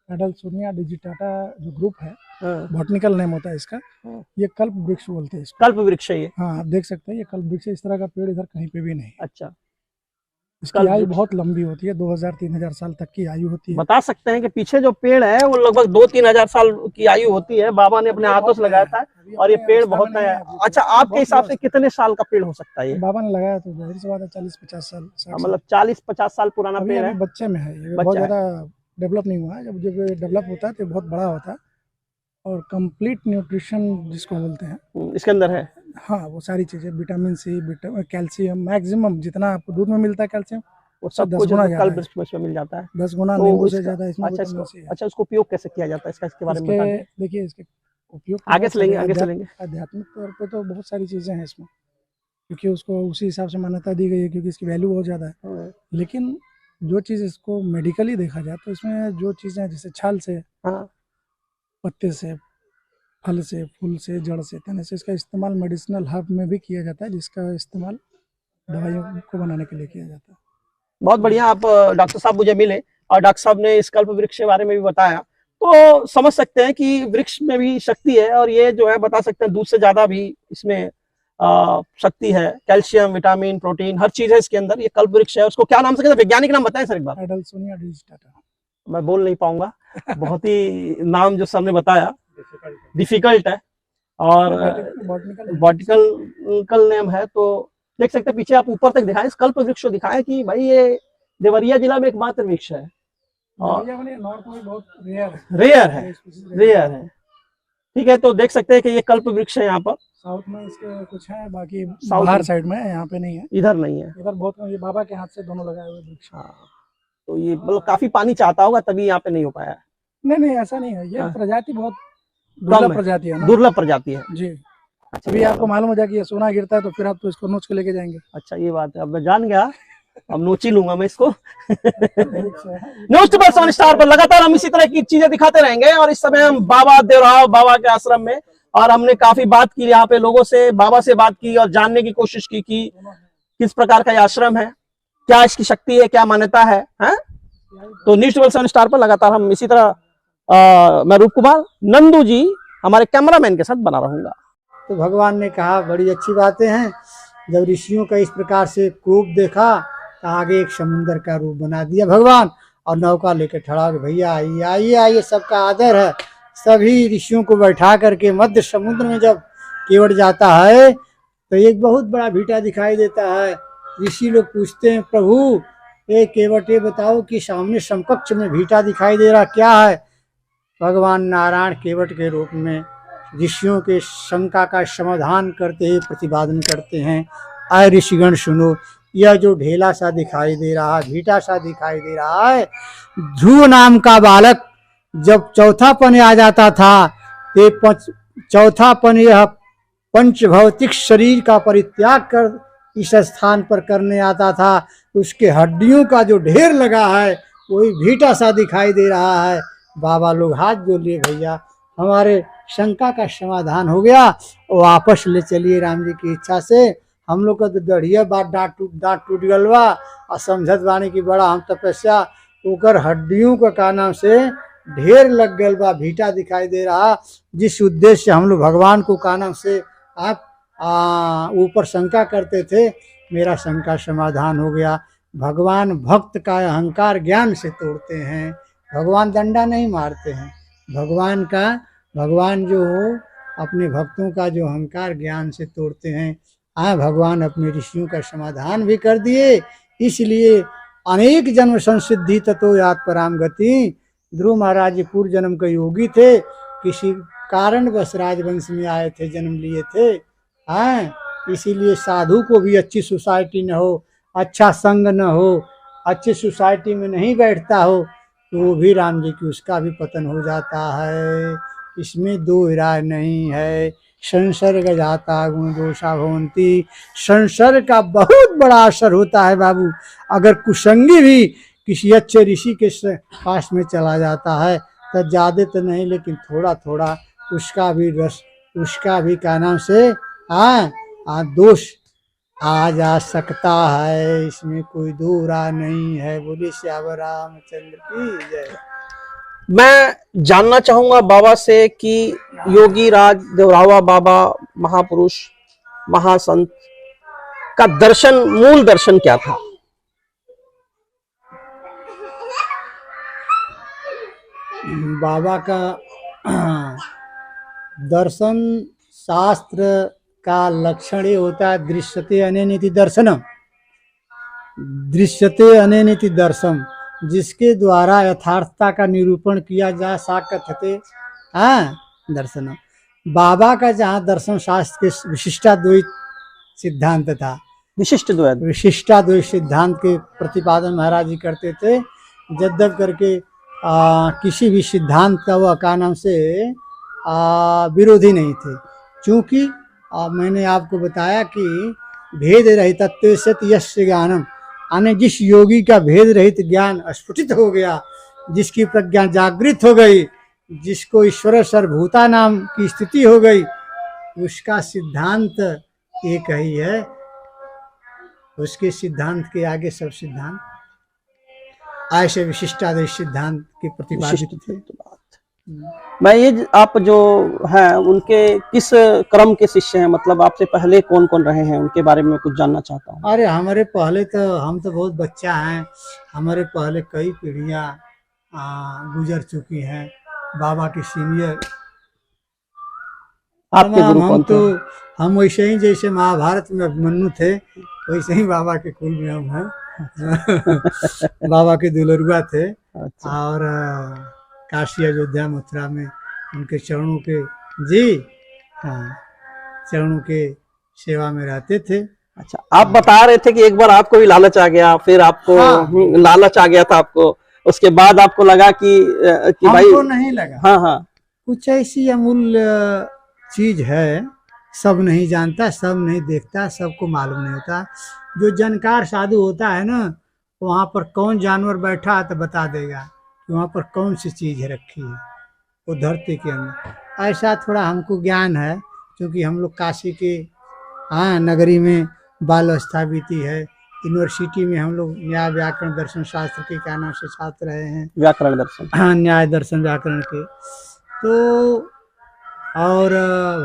एडल्सोनिया डिजिटाटा जो ग्रुप है, हाँ, बॉटनिकल नेम होता है इसका। हाँ। ये कल्प वृक्ष बोलते हैं इसको। कल्प वृक्ष है ये? हाँ, आप देख सकते हैं ये कल्प वृक्ष है। इस तरह का पेड़ इधर कहीं पे भी नहीं। अच्छा, इसकी कल्प आयु वृक्ष। बहुत लंबी होती है, 2000-3000 साल तक की आयु होती है। बता सकते हैं कि पीछे जो पेड़ है वो लगभग 2-3 हजार साल की आयु होती है, बाबा ने अपने हाथों से लगाया था और ये पेड़ बहुत है। अच्छा, आपके हिसाब से कितने साल का पेड़ हो सकता है ये? बाबा ने लगाया तो जाहिर सी बात है 40-50 साल, 60 साल। मतलब 40-50 साल पुराना अभी पेड़ अभी है। बच्चे में है ये, बच्चा बहुत है। ज्यादा डेवलप नहीं हुआ है। जब जब डेवलप होता है तो बहुत बड़ा होता है और कंप्लीट न्यूट्रिशन जिसको बोलते हैं, इसके अंदर है। हाँ, वो सारी चीजें विटामिन सी, कैल्शियम, मैक्सिमम जितना आपको दूध में मिलता है कैल्शियम, वो सब 10 कुछ गुना ज्यादा कल्प है। वृक्ष में मिल जाता है। 10 गुना तो नींबू से इसका- ज्यादा इसमें अच्छा, विटामिन सी है। अच्छा उसको उपयोग कैसे किया जाता है इसके बारे में बता दें। देखिए इसके उपयोग आगे से लेंगे, आगे से लेंगे। आध्यात्मिक तौर पे तो बहुत सारी चीजें हैं इसमें, क्योंकि उसको उसी हिसाब से मान्यता दी गई है, क्योंकि इसकी वैल्यू बहुत ज्यादा है। लेकिन जो चीज इसको मेडिकली देखा जाए तो इसमें जो चीजें हैं, जैसे छाल से, हाँ, पत्ते से, फल से, फूल से, जड़ से, तने से, इसका इस्तेमाल मेडिसिनल हर्ब में भी किया जाता है, जिसका इस्तेमाल दवाइयों को बनाने के लिए किया जाता है। बहुत बढ़िया। आप डॉक्टर साहब मुझे मिले और डॉक्टर साहब ने इस कल्प वृक्ष के बारे में भी बताया, तो समझ सकते हैं कि वृक्ष में भी शक्ति है और ये जो है बता सकते हैं दूध से ज्यादा भी इसमें शक्ति है। कैल्शियम, विटामिन, प्रोटीन, हर चीज है इसके अंदर। ये कल्प वृक्ष है। उसको क्या नाम से कहते हैं? वैज्ञानिक नाम बताएं सर एक बार। एडल्सोनिया डिजिटाटा। मैं बोल नहीं पाऊंगा, बहुत ही नाम जो सबने बताया डिफिकल्ट है और बॉटनिकल नेम है। तो देख सकते हैं पीछे, आप ऊपर तक दिखाएं, इस कल्प वृक्ष को दिखाएं कि भाई ये देवरिया जिला में एकमात्र वृक्ष है और नॉर्थ में बहुत रेयर है। ठीक है, तो देख सकते हैं कि ये कल्प वृक्ष है। यहाँ पर साउथ में इसके कुछ है, बाकी साउथ बाहर में। साइड में है, यहाँ पे नहीं है। इधर नहीं है। इधर बहुत, ये बाबा के हाथ से दोनों लगाए हुए वृक्ष। हाँ, तो ये मतलब काफी पानी चाहता होगा तभी यहाँ पे नहीं हो पाया। नहीं, ऐसा नहीं है। ये हाँ। प्रजाति बहुत कम दुर्लभ है। प्रजाति है ना। दुर्लभ प्रजाति है। जी, अभी आपको मालूम हो जाए कि ये सोना गिरता है तो फिर आप तो इसको नोच के लेके जाएंगे। अच्छा, ये बात है। अब मैं जान गया, अब नोच ही लूंगा मैं इसको। न्यूज़ 7 स्टार पर लगातार हम इसी तरह की चीजें दिखाते रहेंगे। और इस समय हम बाबा देवराव बाबा के आश्रम में, और हमने काफी बात की यहाँ पे लोगों से, बाबा से बात की और जानने की कोशिश की कि किस प्रकार का ये आश्रम है, क्या इसकी शक्ति है, क्या मान्यता है, हैं? तो न्यूज़ 7 स्टार पर लगातार हम इसी तरह मैं रूप कुमार, नंदू जी हमारे कैमरामैन के साथ बना रहूंगा। तो भगवान ने कहा बड़ी अच्छी बातें हैं। जब ऋषियों का इस प्रकार से कोप देखा तो आगे एक समुद्र का रूप बना दिया भगवान, और नौका लेकर ठड़ा के भैया आइए आइए आइए, सबका आदर है। सभी ऋषियों को बैठा करके मध्य समुद्र में जब केवट जाता है तो एक बहुत बड़ा भीटा दिखाई देता है। ऋषि लोग पूछते हैं प्रभु ये केवट ये बताओ कि सामने समकक्ष में भीटा दिखाई दे रहा क्या है? भगवान नारायण केवट के रूप में ऋषियों के शंका का समाधान करते हुए प्रतिपादन करते हैं। आए ऋषिगण सुनो, यह जो ढेला सा दिखाई दे रहा है, भीटा सा दिखाई दे रहा है, ध्रुव नाम का बालक जब चौथापन आ जाता था ये चौथापन यह पंच भौतिक शरीर का परित्याग कर इस स्थान पर करने आता था। उसके हड्डियों का जो ढेर लगा है वही भीटा सा दिखाई दे रहा है। बाबा लोग हाथ जोड़ लिए, भैया हमारे शंका का समाधान हो गया, वापस ले चलिए राम जी की इच्छा से। हम लोग का तो दढ़िया बात डांट टूट गलवा और समझत बानी की बड़ा हम तपस्या ओकर हड्डियों का नाम से ढेर लग गल बा, भीटा दिखाई दे रहा। जिस उद्देश्य से हम लोग भगवान को का नाम से आप ऊपर शंका करते थे, मेरा शंका समाधान हो गया। भगवान भक्त का अहंकार ज्ञान से तोड़ते हैं, भगवान डंडा नहीं मारते हैं। भगवान जो अपने भक्तों का जो अहंकार ज्ञान से तोड़ते हैं, भगवान अपने ऋषियों का समाधान भी कर दिए। इसलिए अनेक जन्म संसिद्धि ततो यात पराम गति। ध्रुव महाराज जी पूर्व जन्म के योगी थे, किसी कारण बस राजवंश में आए थे, जन्म लिए थे। इसीलिए साधु को भी अच्छी सोसाइटी न हो, अच्छा संग न हो, अच्छी सोसाइटी में नहीं बैठता हो तो वो भी राम जी की उसका भी पतन हो जाता है। इसमें दो राय नहीं है। संसर्ग जाता गुण दोषा भवंती। संसर्ग का बहुत बड़ा असर होता है बाबू। अगर कुसंगी भी किसी अच्छे ऋषि के पास में चला जाता है तो ज़्यादा तो नहीं लेकिन थोड़ा थोड़ा उसका भी रस, उसका भी क्या नाम से दोष आ जा सकता है। इसमें कोई दो राय नहीं है। बोले श्याम रामचंद्र की जय। मैं जानना चाहूंगा बाबा से कि योगी राज देवरावा बाबा महापुरुष महासंत का दर्शन, मूल दर्शन क्या था? बाबा का दर्शन शास्त्र का लक्षण ये होता है दृश्यते अनेनिति दर्शनम। दृश्यते अनेनिति दर्शन, जिसके द्वारा यथार्थता का निरूपण किया जा सकते दर्शनम। बाबा का जहाँ दर्शन शास्त्र के विशिष्टाद्वैत सिद्धांत था, विशिष्टाद्वैत सिद्धांत के प्रतिपादन महाराज जी करते थे। जब करके किसी भी सिद्धांत का वह का नाम से विरोधी नहीं थे। चूँकि मैंने आपको बताया कि भेद रहित तत्व यस्य ज्ञानम, यानी जिस योगी का भेद रहित ज्ञान स्फुटित हो गया, जिसकी प्रज्ञा जागृत हो गई, जिसको ईश्वर सर्वभूता नाम की स्थिति हो गई, उसका सिद्धांत एक ही है। उसके सिद्धांत के आगे सब सिद्धांत ऐसे विशिष्टाद्वैत सिद्धांत के प्रतिपादित थे। मैं ये आप जो हैं उनके किस क्रम के शिष्य हैं, मतलब आपसे पहले कौन कौन रहे हैं, उनके बारे में कुछ जानना चाहता हूँ। अरे हमारे पहले तो हम तो बहुत बच्चा हैं, हमारे पहले कई पीढ़ियाँ गुजर चुकी हैं। बाबा के सीनियर आपके गुरु कौन थे? हम वैसे ही जैसे महाभारत में अभिमन्यु थे वैसे ही बाबा के कुल में हम हैं। बाबा के दुलरुआ थे। अच्छा। और काशी अयोध्या मथुरा में उनके चरणों के चरणों के सेवा में रहते थे। अच्छा, आप बता रहे थे कि एक बार आपको भी लालच आ गया, फिर आपको लालच आ गया था आपको, उसके बाद आपको लगा कि भाई हमको नहीं लगा। हाँ कुछ ऐसी अमूल्य चीज है, सब नहीं जानता, सब नहीं देखता, सबको मालूम नहीं होता। जो जानकार साधु होता है ना, वहाँ पर कौन जानवर बैठा है तो बता देगा कि वहाँ पर कौन सी चीज़ रखी है वो धरती के अंदर। ऐसा थोड़ा हमको ज्ञान है, क्योंकि हम लोग काशी के नगरी में बाल अवस्था बीती है। यूनिवर्सिटी में हम लोग न्याय व्याकरण दर्शन शास्त्र के क्या नाम से छात्र रहे हैं, व्याकरण दर्शन। न्याय दर्शन व्याकरण के। तो और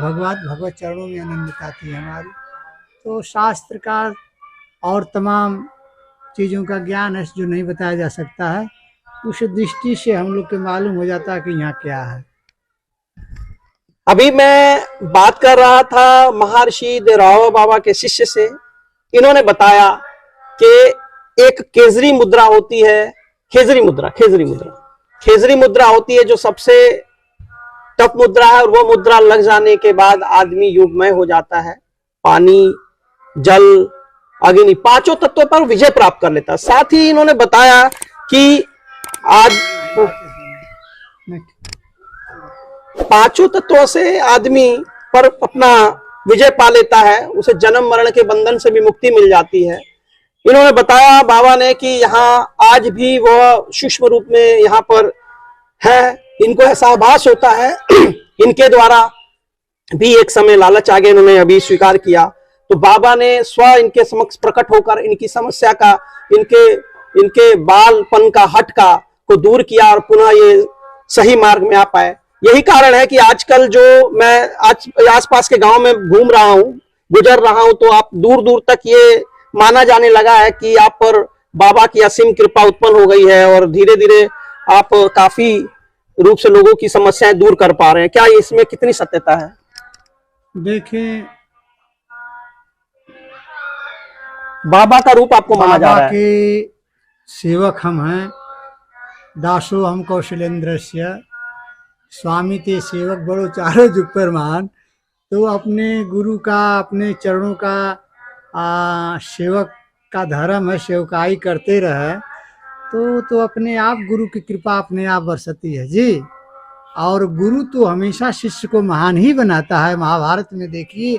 भगवत चरणों में अनन्यता थी हमारी। तो शास्त्र का और तमाम चीज़ों का ज्ञान है जो नहीं बताया जा सकता है। उस दृष्टि से हम लोग को मालूम हो जाता है कि यहाँ क्या है। अभी मैं बात कर रहा था महर्षि देवराव बाबा के शिष्य से। इन्होंने बताया कि एक केजरी मुद्रा होती है, खेजरी मुद्रा होती है जो सबसे टफ मुद्रा है, और वो मुद्रा लग जाने के बाद आदमी युगमय हो जाता है। पानी, जल, अग्नि, पांचों तत्वों पर विजय प्राप्त कर लेता है। साथ ही इन्होंने बताया कि आज पांचों तत्वों से आदमी पर अपना विजय पा लेता है, उसे जन्म मरण के बंधन से भी मुक्ति मिल जाती है। इन्होंने बताया बाबा ने कि यहाँ आज भी वह सूक्ष्म रूप में यहाँ पर है। इनको ऐसा आभास होता है इनके द्वारा भी एक समय लालच आगे इन्होंने अभी स्वीकार किया, तो बाबा ने स्व इनके समक्ष प्रकट होकर इनकी समस्या का, इनके बालपन का हट का को दूर किया और पुनः ये सही मार्ग में आ पाए। यही कारण है कि आजकल जो मैं आज आसपास के गांव में घूम रहा हूँ, गुजर रहा हूँ, तो आप दूर दूर तक ये माना जाने लगा है कि आप पर बाबा की असीम कृपा उत्पन्न हो गई है और धीरे धीरे आप काफी रूप से लोगों की समस्याएं दूर कर पा रहे हैं। क्या इसमें कितनी सत्यता है? देखें, बाबा का रूप आपको माना जा रहा है। के सेवक हम हैं। दासो हम कौशलेंद्रस्य स्वामी ते सेवक बड़ो चारो जुग पर मान। तो अपने गुरु का, अपने चरणों का सेवक का धर्म है, सेवकाई करते रहे तो अपने आप गुरु की कृपा अपने आप बरसती है जी। और गुरु तो हमेशा शिष्य को महान ही बनाता है। महाभारत में देखिए,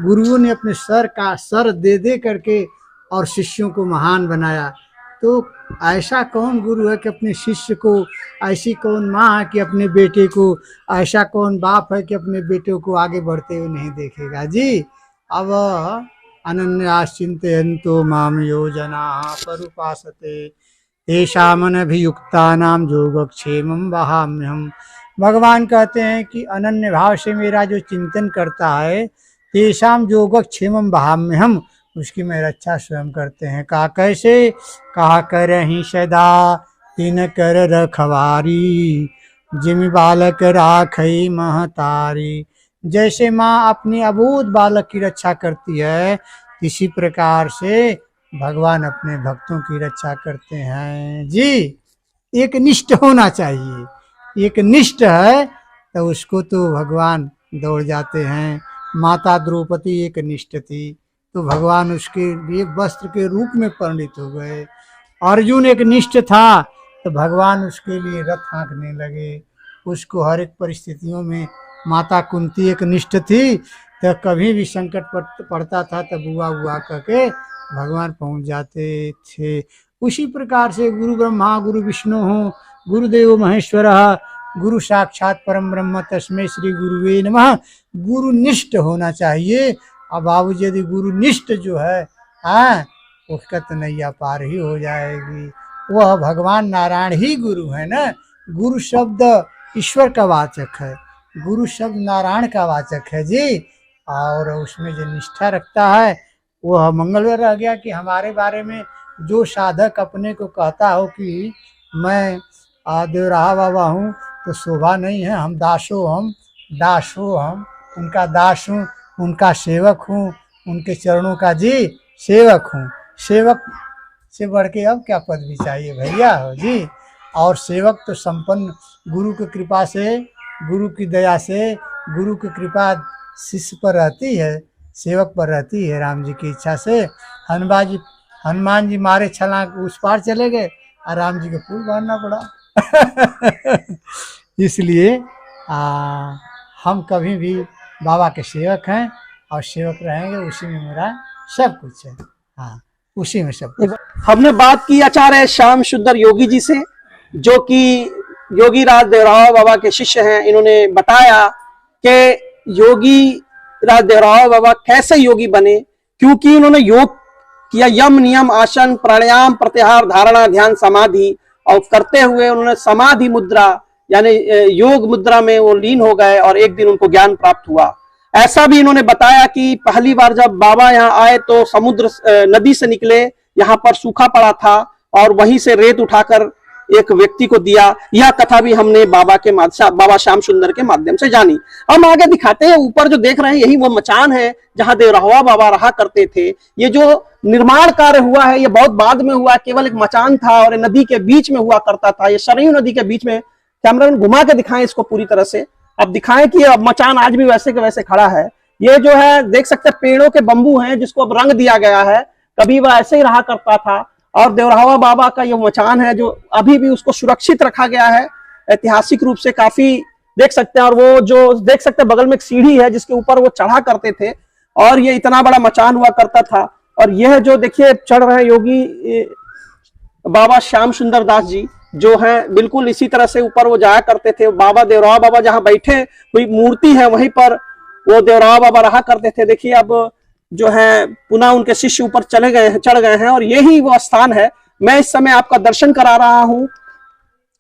गुरुओं ने अपने सर दे करके और शिष्यों को महान बनाया। तो ऐसा कौन गुरु है कि अपने शिष्य को, ऐसी कौन माँ है कि अपने बेटे को, ऐसा कौन बाप है कि अपने बेटे को आगे बढ़ते हुए नहीं देखेगा जी। अब अनन्याश्चिन्तयन्तो माम योजना परुपासते तेषामनभियुक्तानां योगक्षेमं वहाम्यहम्। भगवान कहते हैं कि अनन्य भाव से मेरा जो चिंतन करता है, तेषाम योगक्षेमं वहाम्यहम्, उसकी मैं रक्षा स्वयं करते हैं। कहा कैसे? कहा करहि सदा तिन कर रखवारी, जिमि बालक राखई महतारी। जैसे माँ अपनी अबूझ बालक की रक्षा करती है, इसी प्रकार से भगवान अपने भक्तों की रक्षा करते हैं जी। एक निष्ठ होना चाहिए। एक निष्ठ है तो उसको तो भगवान दौड़ जाते हैं। माता द्रौपदी एक निष्ठ थी तो भगवान उसके लिए वस्त्र के रूप में परिणित हो गए। अर्जुन एक निष्ठ था तो भगवान उसके लिए रथ हाँकने लगे। उसको हर एक परिस्थितियों में, माता कुंती एक निष्ठ थी तो कभी भी संकट पड़ता था तो बुआ बुआ करके भगवान पहुंच जाते थे। उसी प्रकार से गुरु ब्रह्मा गुरु विष्णु हो गुरुदेव महेश्वर, गुरु साक्षात परम ब्रह्म तस्मै श्री गुरुवे नमः। गुरु निष्ठ होना चाहिए। अब बाबू जी यदि गुरु निष्ठ जो है उसका तो नैया पार ही हो जाएगी। वह भगवान नारायण ही गुरु है ना। गुरु शब्द ईश्वर का वाचक है, गुरु शब्द नारायण का वाचक है जी। और उसमें जो निष्ठा रखता है वह मंगलवर रह गया। कि हमारे बारे में जो साधक अपने को कहता हो कि मैं देवराहा बाबा हूँ, तो शोभा नहीं है। हम दासो हम उनका दास हूँ, उनका सेवक हूँ, उनके चरणों का जी सेवक हूँ। सेवक से बढ़ के अब क्या पदवी चाहिए भैया हो जी। और सेवक तो संपन्न गुरु की कृपा से, गुरु की दया से, गुरु की कृपा शिष्य पर रहती है, सेवक पर रहती है। राम जी की इच्छा से हनुमान जी मारे छलांग उस पार चले गए और राम जी को पुल बांधना पड़ा। इसलिए हम कभी भी बाबा के सेवक हैं और सेवक रहेंगे। उसी में मेरा सब कुछ है। हाँ, उसी में सब कुछ। हमने बात की आचार्य श्याम सुंदर योगी जी से, जो कि योगी राज देवराव बाबा के शिष्य हैं। इन्होंने बताया कि योगी राज देवराव बाबा कैसे योगी बने, क्योंकि इन्होंने योग किया, यम नियम आसन प्राणायाम प्रत्याहार धारणा ध्यान समाधि, और करते हुए उन्होंने समाधि मुद्रा यानी योग मुद्रा में वो लीन हो गए और एक दिन उनको ज्ञान प्राप्त हुआ। ऐसा भी इन्होंने बताया कि पहली बार जब बाबा यहाँ आए तो समुद्र नदी से निकले, यहाँ पर सूखा पड़ा था और वहीं से रेत उठाकर एक व्यक्ति को दिया। यह कथा भी हमने बाबा श्याम सुंदर के माध्यम से जानी। हम आगे दिखाते हैं, ऊपर जो देख रहे हैं यही वो मचान है जहां देवरावा बाबा रहा करते थे। ये जो निर्माण कार्य हुआ है ये बहुत बाद में हुआ, केवल एक मचान था और नदी के बीच में हुआ करता था। ये सरयू नदी के बीच में, कैमरामैन घुमा के दिखाएं इसको पूरी तरह से, अब दिखाएं कि अब मचान आज भी वैसे के वैसे खड़ा है। ये जो है देख सकते हैं पेड़ों के बंबू हैं जिसको अब रंग दिया गया है, कभी वह ऐसे ही रहा करता था। और देवरावा बाबा का ये मचान है जो अभी भी उसको सुरक्षित रखा गया है ऐतिहासिक रूप से, काफी देख सकते हैं। और वो जो देख सकते हैं बगल में एक सीढ़ी है जिसके ऊपर वो चढ़ा करते थे और ये इतना बड़ा मचान हुआ करता था। और यह जो देखिए चढ़ रहे हैं योगी बाबा श्याम सुंदर दास जी जो है, बिल्कुल इसी तरह से ऊपर वो जाया करते थे। बाबा देवरावा बाबा जहां बैठे हुई मूर्ति है वहीं पर वो देवरावा बाबा रहा करते थे। देखिए अब जो है पुनः उनके शिष्य ऊपर चढ़ गए हैं और यही वो स्थान है। मैं इस समय आपका दर्शन करा रहा हूं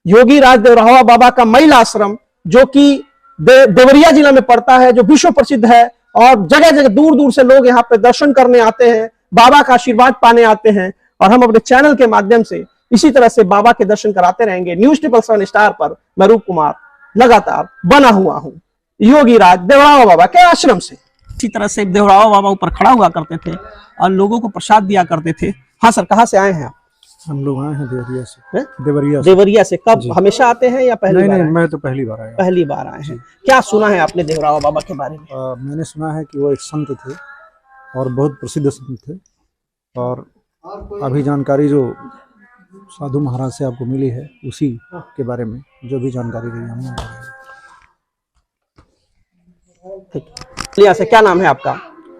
योगी राज देवरावा बाबा का महिला आश्रम, जो कि देवरिया जिला में पड़ता है, जो विश्व प्रसिद्ध है और जगह जगह दूर दूर से लोग यहाँ पे दर्शन करने आते हैं, बाबा का आशीर्वाद पाने आते हैं। और हम अपने चैनल के माध्यम से इसी तरह से बाबा के दर्शन कराते रहेंगे। न्यूज़ 777 स्टार पर मैं रूप कुमार लगातार बना हुआ हूँ योगी राज देवरावा बाबा के आश्रम से। इसी तरह से देवरावा बाबा ऊपर खड़ा हुआ करते थे और लोगों को प्रसाद दिया करते थे। हाँ सर, कहाँ से आए हैं आप? हम लोग आए हैं देवरिया से। हैं? देवरिया से कब? हमेशा आते हैं या पहली बार? नहीं, मैं तो पहली बार आया। पहली बार आए हैं। क्या सुना है आपने देवरावा बाबा के बारे में? मैंने सुना है कि वो एक संत थे और बहुत प्रसिद्ध संत थे, और अभी जानकारी जो साधु महाराज से आपको मिली है उसी के बारे में जो भी जानकारी रही हमने। बलिया से, क्या नाम है आपका?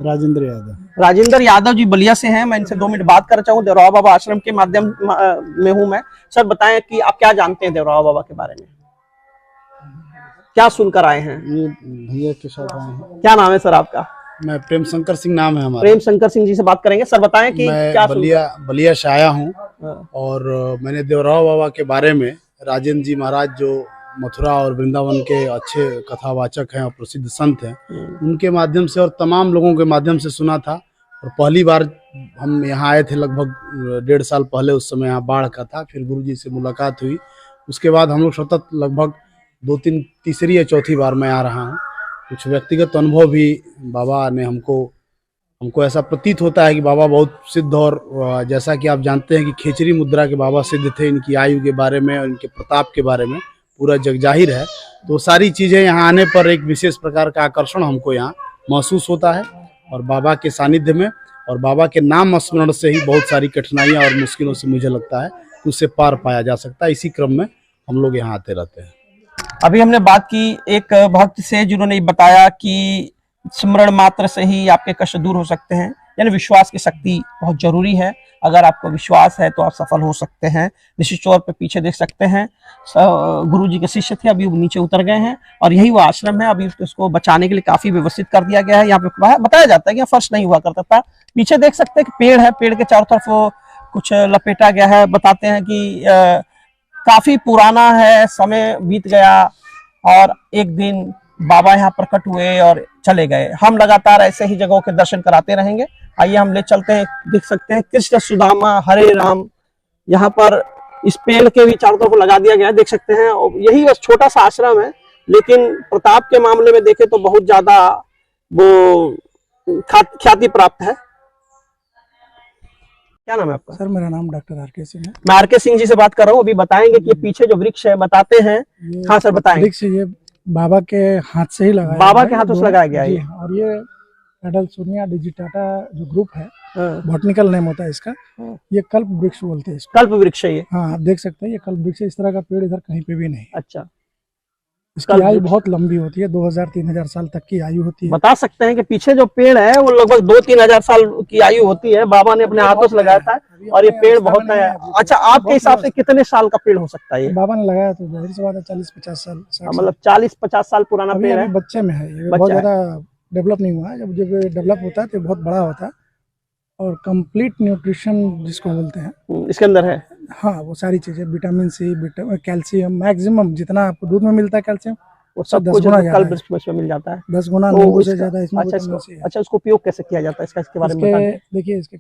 राजेंद्र यादव। राजेंद्र यादव जी बलिया से हैं। मैं इनसे 2 मिनट बात करना चाहूँ, देवरावा बाबा आश्रम के माध्यम में हूँ मैं। सर बताएं कि आप क्या जानते हैं देवरावा बाबा के बारे में, क्या सुनकर आए हैं? ये भैया के साथ आए हैं। क्या नाम है सर आपका? मैं प्रेम शंकर सिंह नाम है हमारा। प्रेम शंकर सिंह जी से बात करेंगे। सर बताएं कि क्या बलिया से आया हूँ और मैंने देवरावा बाबा के बारे में, राजेंद्र जी महाराज जो मथुरा और वृंदावन के अच्छे कथावाचक हैं और प्रसिद्ध संत हैं, उनके माध्यम से और तमाम लोगों के माध्यम से सुना था। और पहली बार हम यहाँ आए थे लगभग 1.5 साल पहले, उस समय यहाँ बाढ़ का था। फिर गुरुजी से मुलाकात हुई, उसके बाद हम लोग सतत लगभग 2-3 तीसरी या चौथी बार मैं आ रहा हूँ। कुछ व्यक्तिगत अनुभव भी बाबा ने हमको ऐसा प्रतीत होता है कि बाबा बहुत सिद्ध, और जैसा कि आप जानते हैं कि खेचरी मुद्रा के बाबा सिद्ध थे। इनकी आयु के बारे में और इनके प्रताप के बारे में पूरा जग जाहिर है। तो सारी चीज़ें यहाँ आने पर एक विशेष प्रकार का आकर्षण हमको यहाँ महसूस होता है, और बाबा के सानिध्य में और बाबा के नाम स्मरण से ही बहुत सारी कठिनाइयाँ और मुश्किलों से मुझे लगता है कि उससे पार पाया जा सकता है। इसी क्रम में हम लोग यहाँ आते रहते हैं। अभी हमने बात की एक भक्त से जिन्होंने बताया कि स्मरण मात्र से ही आपके कष्ट दूर हो सकते हैं, यानी विश्वास की शक्ति बहुत जरूरी है। अगर आपको विश्वास है तो आप सफल हो सकते हैं। निश्चित तौर पे पीछे देख सकते हैं गुरु जी के शिष्य थे, अभी वो नीचे उतर गए हैं और यही वो आश्रम है। अभी उसको बचाने के लिए काफी व्यवस्थित कर दिया गया है। यहाँ पे बताया जाता है कि फर्श नहीं हुआ करता था। पीछे देख सकते हैं कि पेड़ है, पेड़ के चारों तरफ वो कुछ लपेटा गया है। बताते हैं कि काफी पुराना है, समय बीत गया और एक दिन बाबा यहाँ प्रकट हुए और चले गए। हम लगातार ऐसे ही जगहों के दर्शन कराते रहेंगे। आइए हम ले चलते हैं। देख सकते हैं कृष्ण सुदामा हरे राम, यहाँ पर इस पेड़ के भी चारों तरफ लगा दिया गया है, देख सकते हैं। यही बस छोटा सा आश्रम है, लेकिन प्रताप के मामले में देखें तो बहुत ज्यादा वो ख्याति प्राप्त है। क्या नाम है आपका? सर मेरा नाम डॉक्टर आर.के. सिंह है। मैं आर.के. सिंह जी से बात कर रहा हूँ। अभी बताएंगे कि पीछे जो वृक्ष है बताते हैं। हाँ सर बताएंगे। वृक्ष ये बाबा के हाथ से ही लगाया, बाबा के हाथों से लगाया गया है। और ये एडलसोनिया डिजिटाटा जो ग्रुप है, बॉटनिकल नेम होता है इसका, ये कल्प वृक्ष बोलते हैं इसको। कल्प वृक्ष है ये? हाँ, आप देख सकते हैं ये कल्प वृक्ष है। इस तरह का पेड़ इधर कहीं पे भी नहीं। अच्छा, इसकी आयु बहुत लंबी होती है, 2000-3000 साल तक की आयु होती है। बता सकते हैं कि पीछे जो पेड़ है वो लगभग 2-3 हजार साल की आयु होती है, बाबा ने अपने हाथों से लगाया था और ये पेड़ बहुत है। अच्छा, आपके हिसाब से कितने साल का पेड़ हो सकता है ये? बाबा ने लगाया तो जाहिर सी बात है 40-50 साल, 60 साल। मतलब 40-50 साल पुराना अभी पेड़ है। अभी बच्चे में है ये, बच्चा बहुत है। ज्यादा डेवलप नहीं हुआ है। जब जब डेवलप होता है तो बहुत बड़ा होता है और कंप्लीट न्यूट्रिशन जिसको बोलते हैं इसके अंदर है। हाँ, वो सारी चीजें, विटामिन सी, कैल्शियम, मैक्सिमम जितना आपको दूध में मिलता है कैल्शियम, वो सब 10 कुछ गुना कल ज्यादा है। वृक्ष में मिल जाता है। 10 गुना तो नींबू से इसका- ज्यादा इसमें अच्छा, विटामिन सी है। अच्छा, उसको उपयोग कैसे किया जाता है इसके बारे में बता दें। देखिए इसके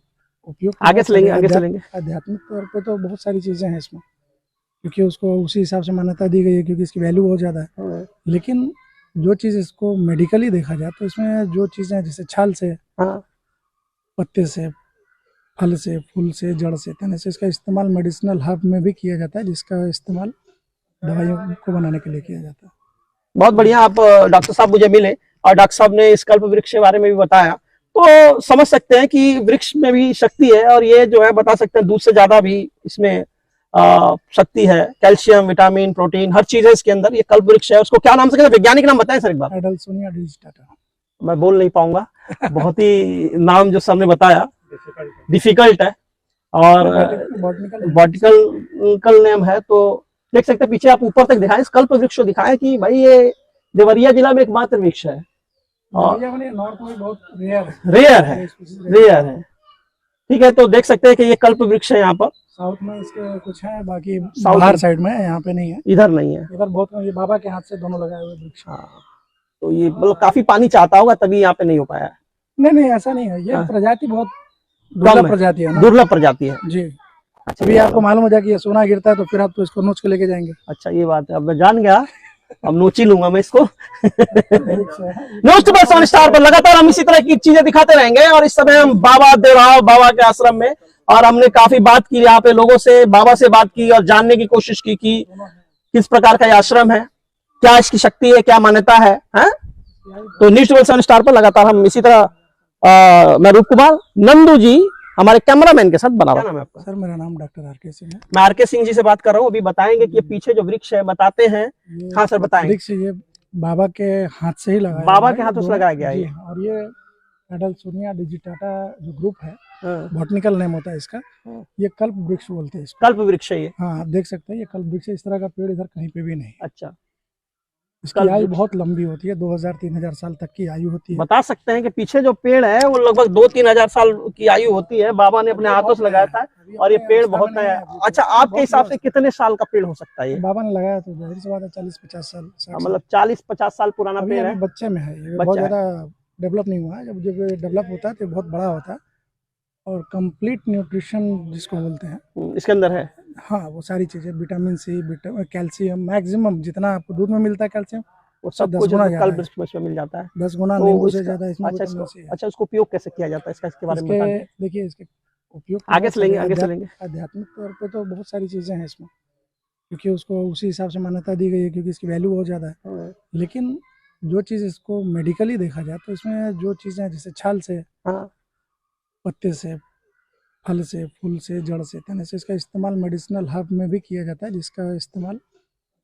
उपयोग आगे से लेंगे, आगे से लेंगे। आध्यात्मिक तौर पे तो बहुत सारी चीजें हैं इसमें, क्योंकि उसको उसी हिसाब से मान्यता दी गई है, क्योंकि इसकी वैल्यू बहुत ज्यादा है। लेकिन जो चीज इसको मेडिकली देखा जाए तो इसमें जो चीजें हैं, जैसे छाल से, हाँ। पत्ते से, फल से, फूल से, जड़ से, तने से, इसका इस्तेमाल मेडिसिनल हर्ब में भी किया जाता है, जिसका इस्तेमाल दवाइयों को बनाने के लिए किया जाता है। बहुत बढ़िया। आप डॉक्टर साहब मुझे मिले और डॉक्टर साहब ने इस कल्प वृक्ष के बारे में भी बताया, तो समझ सकते हैं कि वृक्ष में भी शक्ति है और ये जो है बता सकते हैं दूध से ज्यादा भी इसमें शक्ति है। कैल्शियम, विटामिन, प्रोटीन, हर चीज है इसके अंदर। ये कल्प वृक्ष है। उसको क्या नाम से कहते हैं, वैज्ञानिक नाम बताएं सर एक बार। एडल्सोनिया डिजिटाटा। मैं बोल नहीं पाऊंगा, बहुत ही नाम जो सबने बताया डिफिकल्ट है और बॉटनिकल नेम है। तो देख सकते हैं पीछे आप ऊपर तक दिखाएं, इस कल्प वृक्ष को दिखाएं कि भाई ये देवरिया जिला में एकमात्र वृक्ष है और नॉर्थ में बहुत रेयर रेयर है, रेयर है। ठीक है, तो देख सकते हैं कि ये कल्प वृक्ष है। यहाँ पर साउथ में इसके कुछ है, बाकी साउथ बाहर में। साइड में है, यहाँ पे नहीं है। इधर नहीं है। इधर बहुत, ये बाबा के हाथ से दोनों लगाए हुए वृक्ष। हाँ, तो ये मतलब काफी पानी चाहता होगा तभी यहाँ पे नहीं हो पाया। नहीं, ऐसा नहीं है। ये हाँ। प्रजाति बहुत कम दुर्लभ है। प्रजाति है ना। दुर्लभ प्रजाति है। जी, अभी आपको मालूम हो जाए कि ये सोना गिरता है तो फिर आप तो इसको नोच के लेके जाएंगे। अच्छा, ये बात है। अब मैं जान गया, अब नोची लूंगा मैं इसको। वृक्ष है। न्यूज सुपर सन स्टार पर लगातार हम इसी तरह की चीजें दिखाते रहेंगे और इस समय हम बाबा देवराव बाबा के आश्रम में, और हमने काफी बात की यहाँ पे लोगों से, बाबा से बात की और जानने की कोशिश की कि किस प्रकार का ये आश्रम है, क्या इसकी शक्ति है, क्या मान्यता है, हैं? तो न्यूज सुपर सन स्टार पर लगातार हम इसी तरह मैं रूप कुमार नंदू जी हमारे कैमरामैन के साथ बना रहा हूं। सर, मेरा नाम डॉक्टर आर के सिंह है। मैं आर के सिंह जी से बात कर रहा हूँ। अभी बताएंगे कि ये पीछे जो वृक्ष है बताते हैं। हाँ सर, बताएंगे। वृक्ष ये बाबा के हाथ से ही लगाया बाबा हुआ के है। हाथों से लगाया गया है जी, ये। और ये एडल्सोनिया डिजिटाटा जो ग्रुप है, हाँ। बॉटनिकल नेम होता है इसका। ये कल्प वृक्ष बोलते हैं इसको। कल्प वृक्ष है ये। हाँ, आप देख सकते हैं ये कल्प वृक्ष है। इस तरह का पेड़ इधर कहीं पे भी नहीं। अच्छा, इसकी कल्प आयु वृक्ष। बहुत लंबी होती है, 2000-3000 साल तक की आयु होती है। बता सकते हैं कि पीछे जो पेड़ है वो लगभग 2-3 हजार साल की आयु होती है, बाबा ने अपने हाथों से लगाया था और ये पेड़ बहुत है। अच्छा, आपके हिसाब से कितने साल का पेड़ हो सकता है ये? बाबा ने लगाया तो जाहिर सी बात है 40-50 साल, 60 साल। मतलब 40-50 साल पुराना अभी पेड़ अभी है। बच्चे में है ये, बच्चा बहुत है। ज्यादा डेवलप नहीं हुआ है। जब जब डेवलप होता है तो बहुत बड़ा होता है और कंप्लीट न्यूट्रिशन जिसको बोलते हैं इसके अंदर है। हाँ, वो सारी चीजें, विटामिन सी, कैल्शियम, मैक्सिमम जितना आपको दूध में मिलता है कैल्शियम, वो सब 10 कुछ गुना कल ज्यादा है। वृक्ष में मिल जाता है। 10 गुना तो नींबू से इसका- ज्यादा इसमें अच्छा, विटामिन सी है। अच्छा, उसको उपयोग कैसे किया जाता है इसके बारे में बता दें। देखिए इसके उपयोग आगे से लेंगे, आगे से लेंगे। आध्यात्मिक तौर पे तो बहुत सारी चीजें हैं इसमें, क्योंकि उसको उसी हिसाब से मान्यता दी गई है, क्योंकि इसकी वैल्यू बहुत ज्यादा है। लेकिन जो चीज इसको मेडिकली देखा जाए तो इसमें जो चीजें हैं, जैसे छाल से, हाँ। पत्ते से, फल से, फूल से, जड़ से, तने से, इसका इस्तेमाल मेडिसिनल हर्ब में भी किया जाता है, जिसका इस्तेमाल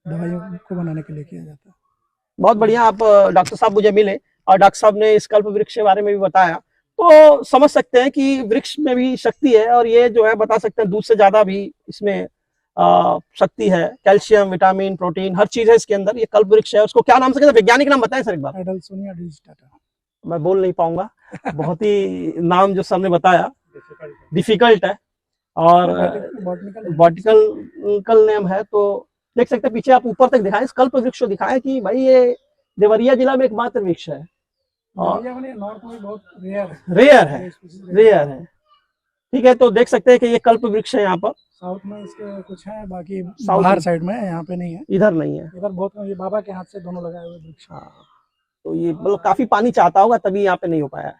दवाइयों को बनाने के लिए किया जाता है। बहुत बढ़िया। आप डॉक्टर साहब मुझे मिले और डॉक्टर साहब ने इस कल्प वृक्ष के बारे में भी बताया, तो समझ सकते हैं कि वृक्ष में भी शक्ति है और ये जो है बता सकते हैं दूध से ज्यादा भी इसमें शक्ति है। कैल्शियम, विटामिन, प्रोटीन, हर चीज है इसके अंदर। ये कल्प वृक्ष है। उसको क्या नाम से कहते हैं, वैज्ञानिक नाम बताएं सर एक बार। एडल्सोनिया डिजिटाटा। मैं बोल नहीं पाऊंगा, बहुत ही नाम जो सबने बताया डिफिकल्ट है और बॉटनिकल नेम है। तो देख सकते हैं पीछे आप ऊपर तक दिखाएं, इस कल्प वृक्ष को दिखाएं कि भाई ये देवरिया जिला में एकमात्र वृक्ष है और नॉर्थ में बहुत रेयर रेयर है, रेयर है। ठीक है, तो देख सकते हैं कि ये कल्प वृक्ष है। यहाँ पर साउथ में इसके कुछ है, बाकी साउथ बाहर में। साइड में है, यहाँ पे नहीं है। इधर नहीं है। इधर बहुत, ये बाबा के हाथ से दोनों लगाए हुए वृक्ष। हाँ, तो ये मतलब काफी पानी चाहता होगा तभी यहाँ पे नहीं हो पाया।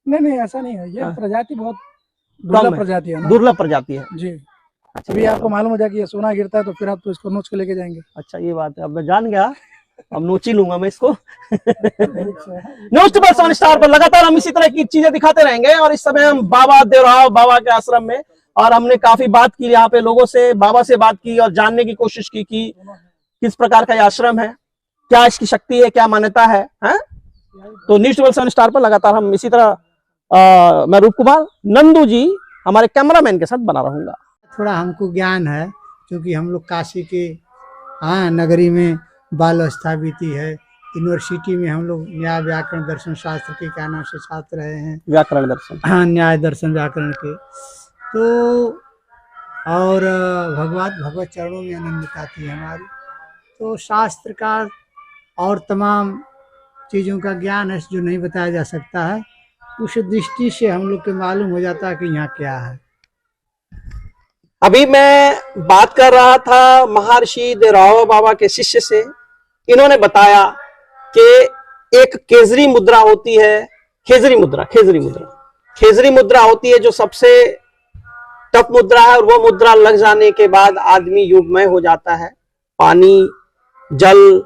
नहीं, ऐसा नहीं है। ये हाँ। प्रजाति बहुत कम दुर्लभ है। प्रजाति है ना। दुर्लभ प्रजाति है। जी, अभी आपको मालूम हो जाए कि ये सोना गिरता है तो फिर आप तो इसको नोच के लेके जाएंगे। अच्छा, ये बात है। अब मैं जान गया, अब नोची लूंगा मैं इसको। वृक्ष है। न्यूज सुपर सन स्टार पर लगातार हम इसी तरह की चीजें दिखाते रहेंगे और इस समय हम बाबा देवराव बाबा के आश्रम में, और हमने काफी बात की यहाँ पे लोगों से, बाबा से बात की और जानने की कोशिश की कि किस प्रकार का ये आश्रम है, क्या इसकी शक्ति है, क्या मान्यता है, हैं? तो न्यूज़ 7 स्टार पर लगातार हम इसी तरह मैं रूप कुमार नंदू जी हमारे कैमरामैन के साथ बना रहूंगा। थोड़ा हमको ज्ञान है क्योंकि हम लोग काशी के नगरी में बाल अवस्था बीती है। यूनिवर्सिटी में हम लोग न्याय व्याकरण दर्शन शास्त्र के क्या नाम से छात्र रहे हैं, व्याकरण दर्शन, न्याय दर्शन व्याकरण के। तो और भगवत चरणों में अनन्यता थी हमारी। तो शास्त्र का और तमाम चीज़ों का ज्ञान है जो नहीं बताया जा सकता है। उस दृष्टि से हम लोग को मालूम हो जाता है कि यहाँ क्या है। अभी मैं बात कर रहा था महर्षि देवराव बाबा के शिष्य से। इन्होंने बताया कि एक केजरी मुद्रा होती है, खेजरी मुद्रा होती है जो सबसे टफ मुद्रा है, और वो मुद्रा लग जाने के बाद आदमी युगमय हो जाता है। पानी, जल,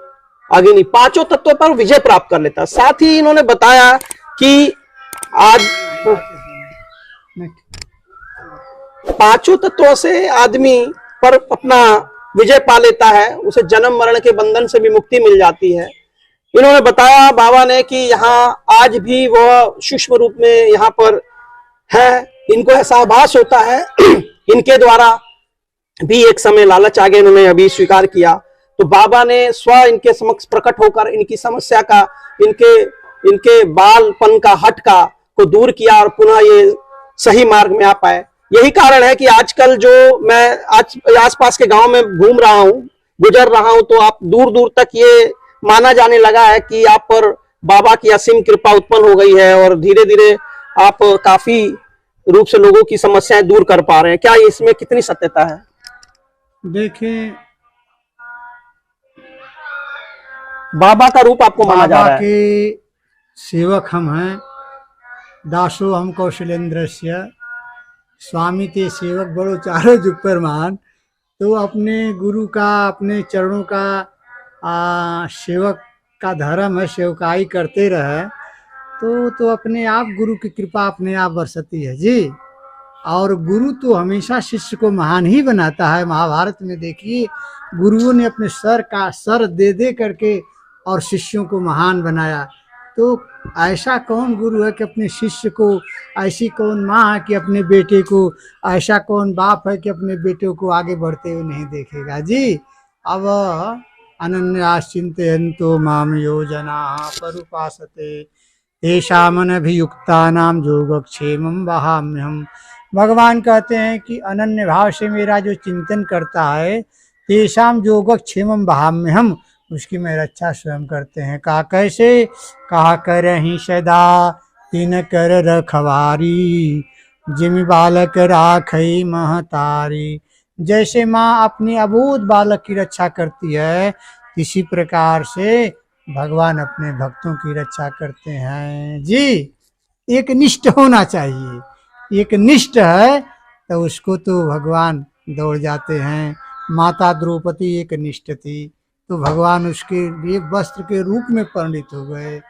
अग्नि, पांचों तत्वों पर विजय प्राप्त कर लेता है। साथ ही इन्होंने बताया कि आज पांचों तत्वों से आदमी पर अपना विजय पा लेता है, उसे जन्म मरण के बंधन से भी मुक्ति मिल जाती है। इन्होंने बताया बाबा ने कि यहाँ आज भी वह सूक्ष्म रूप में यहाँ पर है। इनको ऐसा आभास होता है इनके द्वारा भी एक समय लालच आगे इन्होंने अभी स्वीकार किया, तो बाबा ने स्व इनके समक्ष प्रकट होकर इनकी समस्या का, इनके बालपन का, हट का को दूर किया और पुनः ये सही मार्ग में आ पाए। यही कारण है कि आजकल जो मैं आज आसपास के गांव में घूम रहा हूं, गुजर रहा हूं, तो आप दूर दूर तक ये माना जाने लगा है कि आप पर बाबा की असीम कृपा उत्पन्न हो गई है और धीरे धीरे आप काफी रूप से लोगों की समस्याएं दूर कर पा रहे हैं। क्या इसमें कितनी सत्यता है? देखें, बाबा का रूप आपको माना जा रहा है। के सेवक हम हैं। दासो हम कौशलेंद्रस्य स्वामी ते सेवक बड़ो चारो जुग पर मान। तो अपने गुरु का, अपने चरणों का सेवक का धर्म है, सेवकाई करते रहे तो अपने आप गुरु की कृपा अपने आप बरसती है जी। और गुरु तो हमेशा शिष्य को महान ही बनाता है। महाभारत में देखिए, गुरुओं ने अपने सर दे करके और शिष्यों को महान बनाया। तो ऐसा कौन गुरु है कि अपने शिष्य को, ऐसी कौन माँ है कि अपने बेटे को, ऐसा कौन बाप है कि अपने बेटे को आगे बढ़ते हुए नहीं देखेगा जी। अब अनन्याश्चिन्तयन्तो माम योजना परुपासते तेषामनभियुक्तानां योगक्षेमं वहाम्यहम्। भगवान कहते हैं कि अनन्य भाव से मेरा जो चिंतन करता है, तेषाम योगक्षेमं वहाम्यहम्, उसकी मैं रक्षा स्वयं करते हैं। कहा कैसे? कहा करहि सदा तिन कर रखवारी, जिमि बालक राखई महतारी। जैसे माँ अपनी अबोध बालक की रक्षा करती है, इसी प्रकार से भगवान अपने भक्तों की रक्षा करते हैं जी। एक निष्ठ होना चाहिए। एक निष्ठ है तो उसको तो भगवान दौड़ जाते हैं। माता द्रौपदी एक निष्ठ थी तो भगवान उसके लिए वस्त्र के रूप में परिणित हो गए।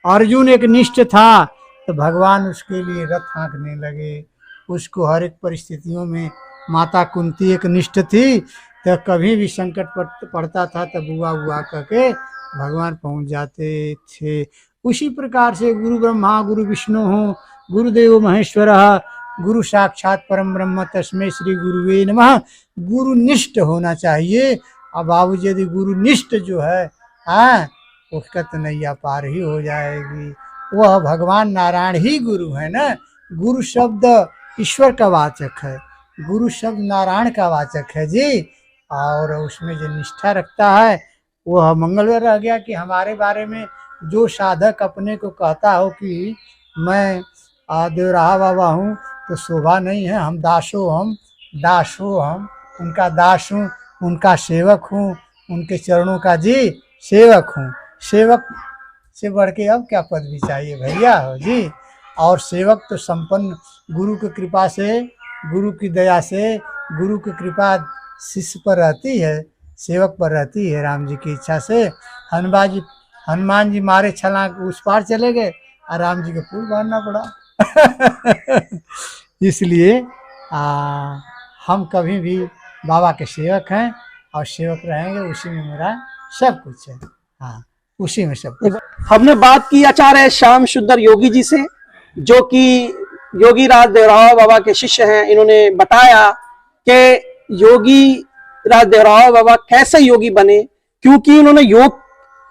अर्जुन एक निष्ठ था तो भगवान उसके लिए रथ हाँकने लगे। उसको हर एक परिस्थितियों में, माता कुंती एक निष्ठ थी तो कभी भी संकट पड़ता था तो बुआ बुआ करके भगवान पहुंच जाते थे। उसी प्रकार से गुरु ब्रह्मा गुरु विष्णु हो गुरुदेव महेश्वर गुरु साक्षात परम ब्रह्म तस्मै श्री गुरुवे नमः। गुरु निष्ठ होना चाहिए। अब बाबू यदि गुरु निष्ठ जो है उसका तो नैया पार ही हो जाएगी। वह भगवान नारायण ही गुरु है ना। गुरु शब्द ईश्वर का वाचक है, गुरु शब्द नारायण का वाचक है जी। और उसमें जो निष्ठा रखता है वह मंगलवर रह गया। कि हमारे बारे में जो साधक अपने को कहता हो कि मैं देवराहा बाबा हूँ तो शोभा नहीं है। हम दासो हम उनका दास हूँ, उनका सेवक हूँ, उनके चरणों का जी सेवक हूँ। सेवक से बढ़ के अब क्या पदवी चाहिए भैया हो जी। और सेवक तो संपन्न गुरु की कृपा से, गुरु की दया से, गुरु की कृपा शिष्य पर रहती है, सेवक पर रहती है। राम जी की इच्छा से हनुमान जी मारे छलांग उस पार चले गए और राम जी को पुल बांधना पड़ा। इसलिए हम कभी भी बाबा के सेवक हैं और सेवक रहेंगे। उसी में मेरा सब कुछ है। हाँ, उसी में सब कुछ। हमने बात की आचार्य श्याम सुंदर योगी जी से, जो कि योगी राज देवराव बाबा के शिष्य हैं। इन्होंने बताया कि योगी राज देवराव बाबा कैसे योगी बने, क्योंकि इन्होंने योग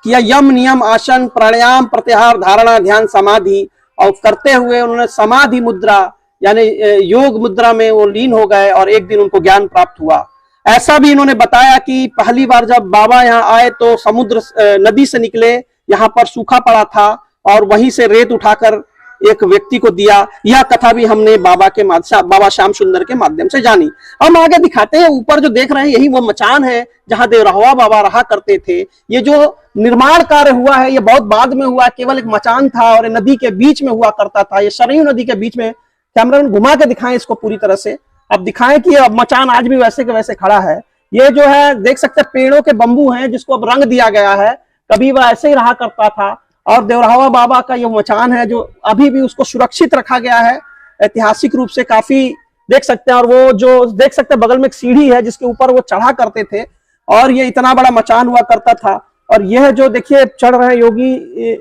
किया, यम नियम आसन प्राणायाम प्रत्याहार धारणा ध्यान समाधि, और करते हुए उन्होंने समाधि मुद्रा यानी योग मुद्रा में वो लीन हो गए और एक दिन उनको ज्ञान प्राप्त हुआ। ऐसा भी इन्होंने बताया कि पहली बार जब बाबा यहाँ आए तो समुद्र नदी से निकले, यहाँ पर सूखा पड़ा था और वहीं से रेत उठाकर एक व्यक्ति को दिया। यह कथा भी हमने बाबा श्याम सुंदर के माध्यम से जानी। हम आगे दिखाते हैं, ऊपर जो देख रहे हैं यही वो मचान है जहां देवरावा बाबा रहा करते थे। ये जो निर्माण कार्य हुआ है ये बहुत बाद में हुआ, केवल एक मचान था और नदी के बीच में हुआ करता था। ये सरयू नदी के बीच में, कैमरामैन घुमा के दिखाएं इसको पूरी तरह से, अब दिखाएं कि अब मचान आज भी वैसे के वैसे खड़ा है। ये जो है देख सकते हैं पेड़ों के बंबू हैं जिसको अब रंग दिया गया है, कभी वह ऐसे ही रहा करता था। और देवरावा बाबा का ये मचान है जो अभी भी उसको सुरक्षित रखा गया है ऐतिहासिक रूप से, काफी देख सकते हैं। और वो जो देख सकते हैं बगल में एक सीढ़ी है जिसके ऊपर वो चढ़ा करते थे और ये इतना बड़ा मचान हुआ करता था। और यह जो देखिए चढ़ रहे हैं योगी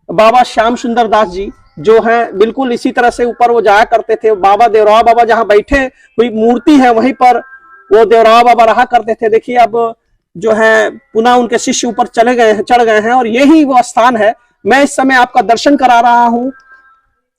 बाबा श्याम सुंदर दास जी जो है, बिल्कुल इसी तरह से ऊपर वो जाया करते थे। बाबा देवरावा बाबा जहां बैठे हुई मूर्ति है वहीं पर वो देवरावा बाबा रहा करते थे। देखिए अब जो है पुनः उनके शिष्य ऊपर चढ़ गए हैं और यही वो स्थान है। मैं इस समय आपका दर्शन करा रहा हूं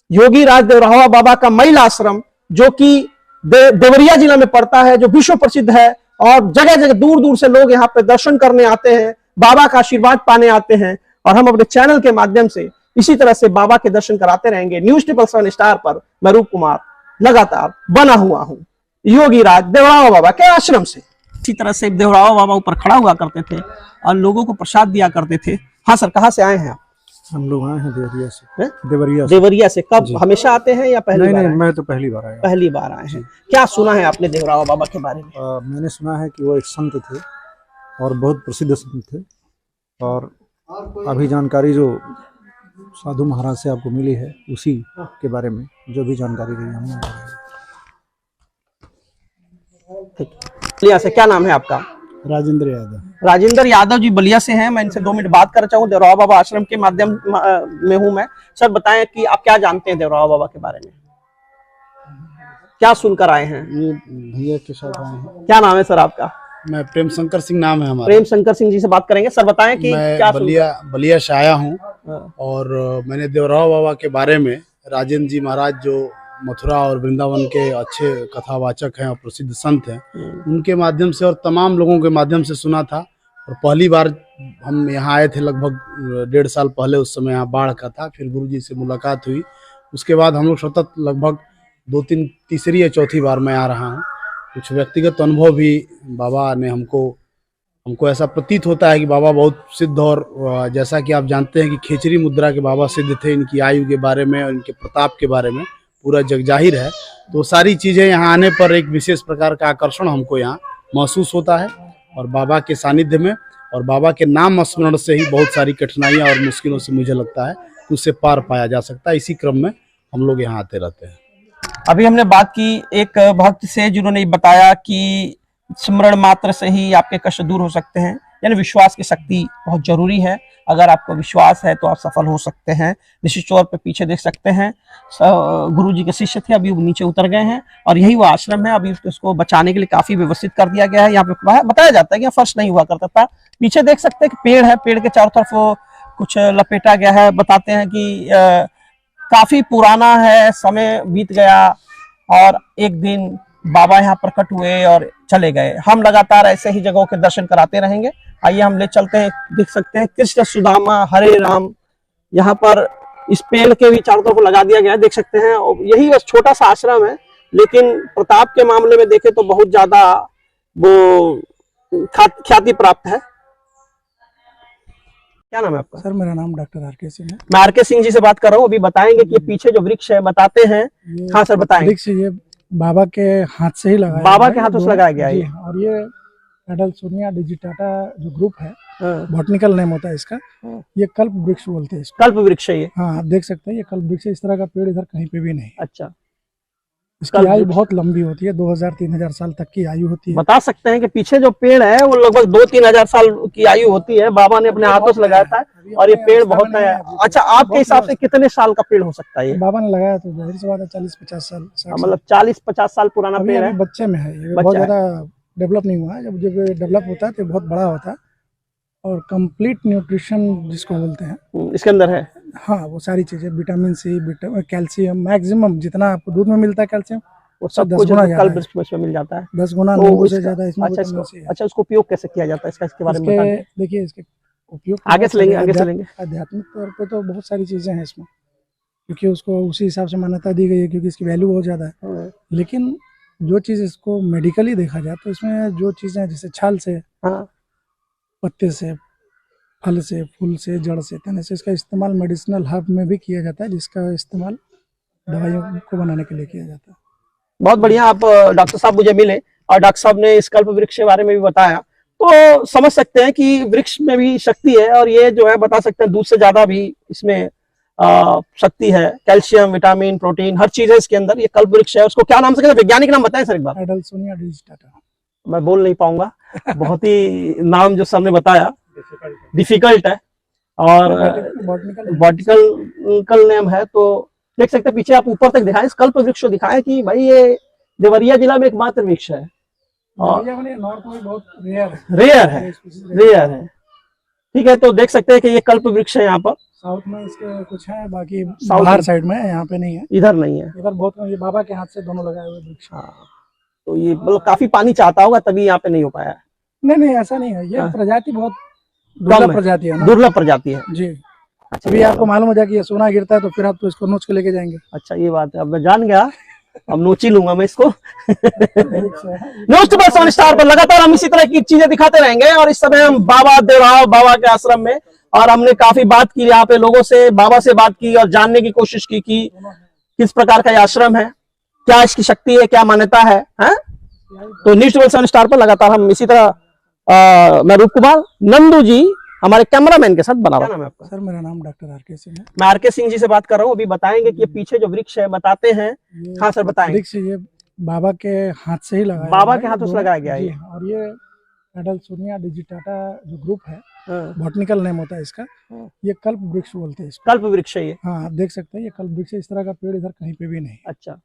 योगी राज देवरावा बाबा का महिला आश्रम, जो कि देवरिया जिला में पड़ता है, जो विश्व प्रसिद्ध है और जगह जगह दूर दूर से लोग यहाँ पे दर्शन करने आते हैं, बाबा का आशीर्वाद पाने आते हैं। और हम अपने चैनल के माध्यम से इसी तरह से बाबा के दर्शन कराते रहेंगे। न्यूज़ 777 स्टार पर मैं रूप कुमार लगातार बना हुआ हूं योगी राज देवरावा बाबा के आश्रम से। इसी तरह से देवरावा बाबा ऊपर खड़ा हुआ करते थे और लोगों को प्रसाद दिया करते थे। हाँ सर, कहाँ से आए हैं आप? हम लोग आए हैं देवरिया से। हैं? देवरिया से कब? हमेशा आते हैं या पहली बार? नहीं, मैं तो पहली बार आया। पहली बार आए हैं। क्या सुना है आपने देवरावा बाबा के बारे में? मैंने सुना है कि वो एक संत थे और बहुत प्रसिद्ध संत थे, और अभी जानकारी जो साधु महाराज से आपको मिली है उसी के बारे में जो भी जानकारी रही हमने। बलिया से, क्या नाम है आपका? राजेंद्र यादव। राजेंद्र यादव जी बलिया से हैं। मैं इनसे 2 मिनट बात करना चाहूँ, देवरावा बाबा आश्रम के माध्यम में हूँ मैं। सर बताएं कि आप क्या जानते हैं देवरावा बाबा के बारे में, क्या सुनकर आए हैं? ये भैया के साथ आए हैं। क्या नाम है सर आपका? मैं प्रेम शंकर सिंह नाम है हमारा। प्रेम शंकर सिंह जी से बात करेंगे। सर बताएं कि क्या बलिया से आया हूँ और मैंने देवरावा बाबा के बारे में राजेंद्र जी महाराज जो मथुरा और वृंदावन के अच्छे कथावाचक हैं और प्रसिद्ध संत हैं, उनके माध्यम से और तमाम लोगों के माध्यम से सुना था। और पहली बार हम यहाँ आए थे लगभग 1.5 साल पहले, उस समय यहाँ बाढ़ का था। फिर गुरुजी से मुलाकात हुई, उसके बाद हम लोग सतत लगभग 2-3 तीसरी या चौथी बार मैं आ रहा हूँ। कुछ व्यक्तिगत अनुभव भी बाबा ने हमको ऐसा प्रतीत होता है कि बाबा बहुत सिद्ध, और जैसा कि आप जानते हैं कि खेचरी मुद्रा के बाबा सिद्ध थे। इनकी आयु के बारे में और इनके प्रताप के बारे में पूरा जग जाहिर है। तो सारी चीज़ें यहाँ आने पर एक विशेष प्रकार का आकर्षण हमको यहाँ महसूस होता है, और बाबा के सानिध्य में और बाबा के नाम स्मरण से ही बहुत सारी कठिनाइयाँ और मुश्किलों से मुझे लगता है कि उससे पार पाया जा सकता है। इसी क्रम में हम लोग यहाँ आते रहते हैं। अभी हमने बात की एक भक्त से जिन्होंने बताया कि स्मरण मात्र से ही आपके कष्ट दूर हो सकते हैं, यानी विश्वास की शक्ति बहुत जरूरी है। अगर आपको विश्वास है तो आप सफल हो सकते हैं। निश्चित तौर पे पीछे देख सकते हैं गुरु जी के शिष्य थे, अभी वो नीचे उतर गए हैं और यही वो आश्रम है। अभी उसको बचाने के लिए काफी व्यवस्थित कर दिया गया है। यहाँ पे बताया जाता है कि फर्श नहीं हुआ करता था। पीछे देख सकते हैं कि पेड़ है, पेड़ के चारों तरफ वो कुछ लपेटा गया है। बताते हैं कि काफी पुराना है, समय बीत गया और एक दिन बाबा यहाँ प्रकट हुए और चले गए। हम लगातार ऐसे ही जगहों के दर्शन कराते रहेंगे। आइए हम ले चलते हैं। देख सकते हैं कृष्ण सुदामा हरे राम, यहाँ पर इस पेड़ के भी चारों तरफ लगा दिया गया है, देख सकते हैं। यही बस छोटा सा आश्रम है, लेकिन प्रताप के मामले में देखें तो बहुत ज्यादा वो ख्याति प्राप्त है। क्या नाम है आपका? सर मेरा नाम डॉक्टर आर.के. सिंह है। मैं आर.के. सिंह जी से बात कर रहा हूँ। अभी बताएंगे कि पीछे जो वृक्ष है बताते हैं। हाँ सर बताएंगे। वृक्ष ये बाबा के हाथ से ही लगाया, बाबा के हाथों से लगाया गया है। और ये एडलसोनिया डिजिटाटा जो ग्रुप है, बॉटनिकल नेम होता है इसका, ये कल्प वृक्ष बोलते हैं इसको। कल्प वृक्ष है ये? हाँ, आप देख सकते हैं ये कल्प वृक्ष है। इस तरह का पेड़ इधर कहीं पे भी नहीं। अच्छा, इसकी आयु बहुत लंबी होती है, 2000-3000 साल तक की आयु होती है। बता सकते हैं कि पीछे जो पेड़ है वो लगभग 2-3 हजार साल की आयु होती है, बाबा ने अपने हाथों से लगाया था और ये पेड़ बहुत है। अच्छा, आपके हिसाब से कितने साल का पेड़ हो सकता है ये? बाबा ने लगाया तो जाहिर सी बात है 40-50 साल, 60 साल। मतलब 40-50 साल पुराना अभी पेड़ है। अभी बच्चे में है, ये बच्चा बहुत है। ज्यादा डेवलप नहीं हुआ है। जब जब डेवलप होता है तो बहुत बड़ा होता है और कंप्लीट न्यूट्रिशन जिसको बोलते हैं इसके अंदर है। हाँ, वो सारी चीजें विटामिन सी, कैल्शियम, मैक्सिमम जितना आपको दूध में मिलता है कैल्शियम वो सब 10 कुछ गुना कल ज्यादा है। वृक्ष में मिल जाता है। 10 गुना तो नींबू से इसका- ज्यादा इसमें अच्छा, विटामिन सी है। अच्छा, उसको उपयोग कैसे किया जाता है इसके बारे में बता इसके दें। देखिए, इसके उपयोग आगे से लेंगे, आगे से लेंगे। आध्यात्मिक तौर पे तो बहुत सारी चीजें हैं इसमें, क्योंकि उसको उसी हिसाब से मान्यता दी गई है, क्योंकि इसकी वैल्यू बहुत ज्यादा है। लेकिन जो चीज इसको मेडिकली देखा जाए तो इसमें जो चीजें हैं, जैसे छाल से, हाँ, पत्ते से, फल से, फूल से, जड़ से, तने से, इसका इस्तेमाल मेडिसिनल हर्ब में भी किया जाता है, जिसका इस्तेमाल दवाइयों को बनाने के लिए किया जाता है। बहुत बढ़िया। आप डॉक्टर साहब मुझे मिले और डॉक्टर साहब ने इस कल्प वृक्ष के बारे में भी बताया, तो समझ सकते हैं कि वृक्ष में भी शक्ति है और ये जो है बता सकते हैं दूध से ज्यादा भी इसमें शक्ति है। कैल्शियम, विटामिन, प्रोटीन, हर चीज है इसके अंदर। ये कल्प वृक्ष है। उसको क्या नाम से कहते हैं, वैज्ञानिक नाम बताएं सर एक बार। एडल्सोनिया डिजिटाटा। मैं बोल नहीं पाऊंगा, बहुत ही नाम जो सबने बताया डिफिकल्ट है और बॉटनिकल नेम है। तो देख सकते हैं पीछे आप ऊपर तक दिखाएं, इस कल्प वृक्ष को दिखाएं कि भाई ये देवरिया जिला में एकमात्र वृक्ष है और नॉर्थ में बहुत रेयर है। रेयर है। ठीक है, तो देख सकते हैं कि ये कल्प वृक्ष है। यहाँ पर साउथ में इसके कुछ है, बाकी साउथ बाहर में। साइड में है, यहाँ पे नहीं है। इधर नहीं है। इधर बहुत, ये बाबा के हाथ से दोनों लगाए हुए वृक्ष। हाँ, तो ये मतलब काफी पानी चाहता होगा तभी यहाँ पे नहीं हो पाया। नहीं, ऐसा नहीं है। ये हाँ। प्रजाति बहुत कम दुर्लभ है। प्रजाति है ना। दुर्लभ प्रजाति है। जी, अभी आपको मालूम हो जाए कि ये सोना गिरता है तो फिर आप तो इसको नोच के लेके जाएंगे। अच्छा, ये बात है। अब मैं जान गया, अब नोची लूंगा मैं इसको। वृक्ष है। न्यूज सुपर सन स्टार पर लगातार हम इसी तरह की चीजें दिखाते रहेंगे और इस समय हम बाबा देवराव बाबा के आश्रम में, और हमने काफी बात की यहाँ पे लोगों से, बाबा से बात की और जानने की कोशिश की कि किस प्रकार का ये आश्रम है, क्या इसकी शक्ति है, क्या मान्यता है, हैं? तो न्यूज सुपर सन स्टार पर लगातार हम इसी तरह मैं रूप कुमार नंदू जी हमारे कैमरामैन के साथ बना रहा हूं। सर, मेरा नाम डॉक्टर आर के सिंह है। मैं आर के सिंह जी से बात कर रहा हूँ। अभी बताएंगे कि ये पीछे जो वृक्ष है बताते हैं। हाँ सर, बताएंगे। वृक्ष ये बाबा के हाथ से ही लगाया बाबा गया के है। हाथों से लगाया गया है जी ये। हाँ, और ये एडल्सोनिया डिजिटाटा जो ग्रुप है, हाँ, बॉटनिकल नेम होता है इसका। हाँ। ये कल्प वृक्ष बोलते हैं इसको। कल्प वृक्ष है ये। हाँ, आप देख सकते हैं ये कल्प वृक्ष है। इस तरह का पेड़ इधर कहीं पे भी नहीं। अच्छा,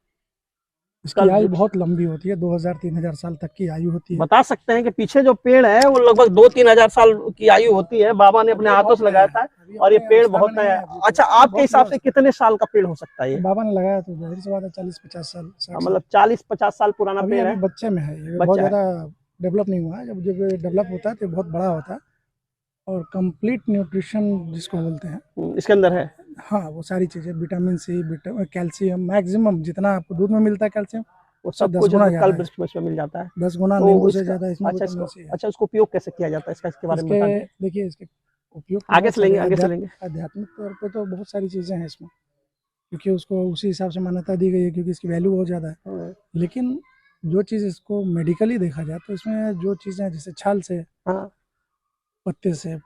इसकी कल्प आयु वृक्ष। बहुत लंबी होती है, 2000-3000 साल तक की आयु होती है। बता सकते हैं कि पीछे जो पेड़ है वो लगभग 2-3 हजार साल की आयु होती है, बाबा ने अपने हाथों से लगाया था और ये पेड़ बहुत है। अच्छा, आपके हिसाब से कितने साल का पेड़ हो सकता है ये? बाबा ने लगाया तो जाहिर सी बात है 40-50 साल, 60 साल। मतलब 40-50 साल पुराना अभी पेड़ अभी है। बच्चे में है, ये बच्चा बहुत है। ज्यादा डेवलप नहीं हुआ है। जब जब डेवलप होता है तो बहुत बड़ा होता है और कंप्लीट न्यूट्रिशन जिसको बोलते हैं इसके अंदर है। हाँ, वो सारी चीजें विटामिन सी, कैल्शियम, मैक्सिमम जितना आपको दूध में मिलता है कैल्शियम वो सब 10 कुछ गुना कल ज्यादा है। वृक्ष में मिल जाता है। 10 गुना तो नींबू से इसका- ज्यादा इसमें अच्छा, विटामिन सी है। अच्छा, उसको उपयोग कैसे किया जाता है इसके बारे में बता इसके दें। देखिए, इसके उपयोग आगे से लेंगे, आगे से लेंगे। आध्यात्मिक तौर पे तो बहुत सारी चीजें हैं इसमें, क्योंकि उसको उसी हिसाब से मान्यता दी गई है, क्योंकि इसकी वैल्यू बहुत ज्यादा है। लेकिन जो चीज इसको मेडिकली देखा जाए तो इसमें जो चीजें हैं, जैसे छाल से, हाँ, पत्ते से,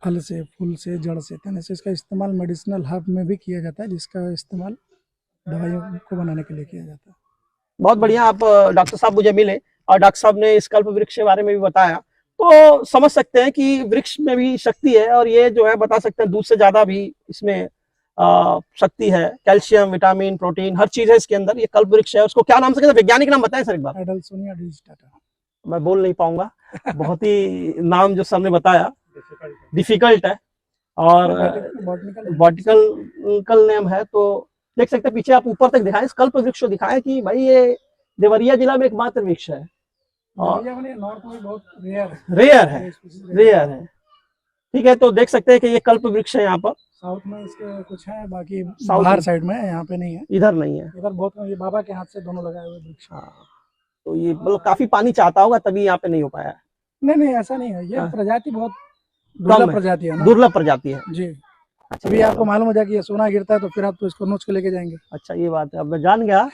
फल से, फूल से, जड़ से, तने से, इसका इस्तेमाल मेडिसिनल हर्ब में भी किया जाता है, जिसका इस्तेमाल दवाइयों को बनाने के लिए किया जाता है। बहुत बढ़िया। आप डॉक्टर साहब मुझे मिले और डॉक्टर साहब ने इस कल्प वृक्ष के बारे में भी बताया, तो समझ सकते हैं कि वृक्ष में भी शक्ति है और ये जो है बता सकते हैं दूध से ज्यादा भी इसमें शक्ति है। कैल्शियम, विटामिन, प्रोटीन, हर चीज है इसके अंदर। ये कल्प वृक्ष है। उसको क्या नाम से कहते हैं, वैज्ञानिक नाम बताएं सर एक बार। एडल्सोनिया डिजिटाटा। मैं बोल नहीं पाऊंगा, बहुत ही नाम जो सबने बताया डिफिकल्ट है और बॉटनिकल नेम है। तो देख सकते हैं पीछे आप ऊपर तक दिखाएं, इस कल्प वृक्ष को दिखाएं कि भाई ये देवरिया जिला में एकमात्र वृक्ष है और नॉर्थ में बहुत रेयर रेयर है। ठीक है, तो देख सकते हैं कि ये कल्प वृक्ष है। यहाँ पर साउथ में इसके कुछ है, बाकी साउथ बाहर में। साइड में है, यहाँ पे नहीं है। इधर नहीं है। इधर बहुत, ये बाबा के हाथ से दोनों लगाए हुए वृक्ष। हाँ, तो ये मतलब काफी पानी चाहता होगा तभी यहाँ पे नहीं हो पाया। नहीं, ऐसा नहीं है। ये हाँ। प्रजाति बहुत कम दुर्लभ है। प्रजाति है ना। दुर्लभ प्रजाति है। जी, अभी आपको मालूम हो जाए कि ये सोना गिरता है तो फिर आप तो इसको नोच के लेके जाएंगे। अच्छा, ये बात है। अब मैं जान गया,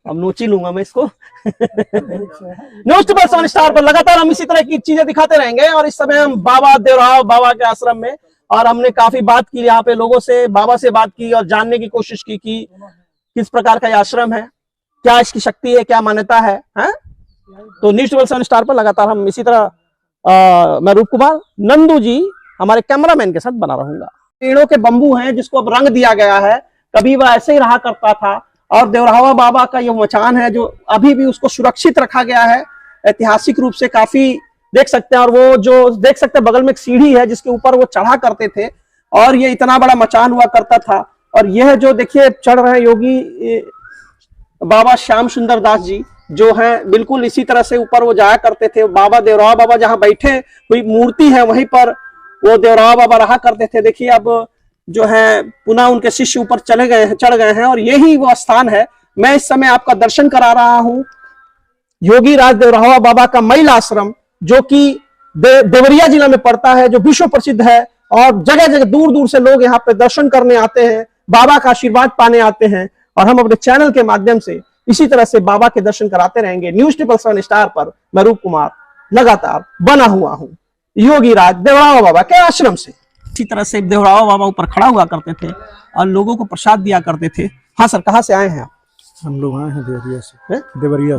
अब नोची लूंगा मैं इसको। वृक्ष है। न्यूज सुपर सन स्टार पर लगातार हम इसी तरह की चीजें दिखाते रहेंगे और इस समय हम बाबा देवराव बाबा के आश्रम में, और हमने काफी बात की यहाँ पे लोगों से, बाबा से बात की और जानने की कोशिश की कि किस प्रकार का ये आश्रम है, क्या इसकी शक्ति है, क्या मान्यता है, हैं? तो न्यूज़ 7 स्टार पर लगातार हम इसी तरह मैं रूप कुमार नंदू जी हमारे कैमरामैन के साथ बना रहूंगा। पेड़ों के बंबू हैं जिसको अब रंग दिया गया है, कभी वह ऐसे ही रहा करता था। और देवरावा बाबा का ये मचान है जो अभी भी उसको सुरक्षित रखा गया है, ऐतिहासिक रूप से काफी देख सकते हैं। और वो जो देख सकते हैं बगल में एक सीढ़ी है जिसके ऊपर वो चढ़ा करते थे और ये इतना बड़ा मचान हुआ करता था। और यह जो देखिए चढ़ रहे हैं योगी बाबा श्याम सुंदर दास जी जो है बिल्कुल इसी तरह से ऊपर वो जाया करते थे। बाबा देवरावा बाबा जहां बैठे हुई मूर्ति है वहीं पर वो देवरावा बाबा रहा करते थे। देखिए अब जो है पुनः उनके शिष्य ऊपर चले गए हैं, चढ़ गए हैं और यही वो स्थान है। मैं इस समय आपका दर्शन करा रहा हूं योगी राज देवरावा बाबा का महिला आश्रम जो कि देवरिया जिला में पड़ता है, जो विश्व प्रसिद्ध है और जगह जगह दूर दूर से लोग यहाँ पे दर्शन करने आते हैं, बाबा का आशीर्वाद पाने आते हैं। और हम अपने चैनल के माध्यम से इसी तरह से बाबा के दर्शन कराते रहेंगे। न्यूज़ 7 स्टार पर मैं रूप कुमार लगातार बना हुआ हूं योगी राज देवरावा बाबा के आश्रम से। इसी तरह से देवरावा बाबा ऊपर खड़ा हुआ करते थे और लोगों को प्रसाद दिया करते थे। हाँ सर, कहाँ से आए हैं आप? हम लोग आए हैं देवरिया से। हैं?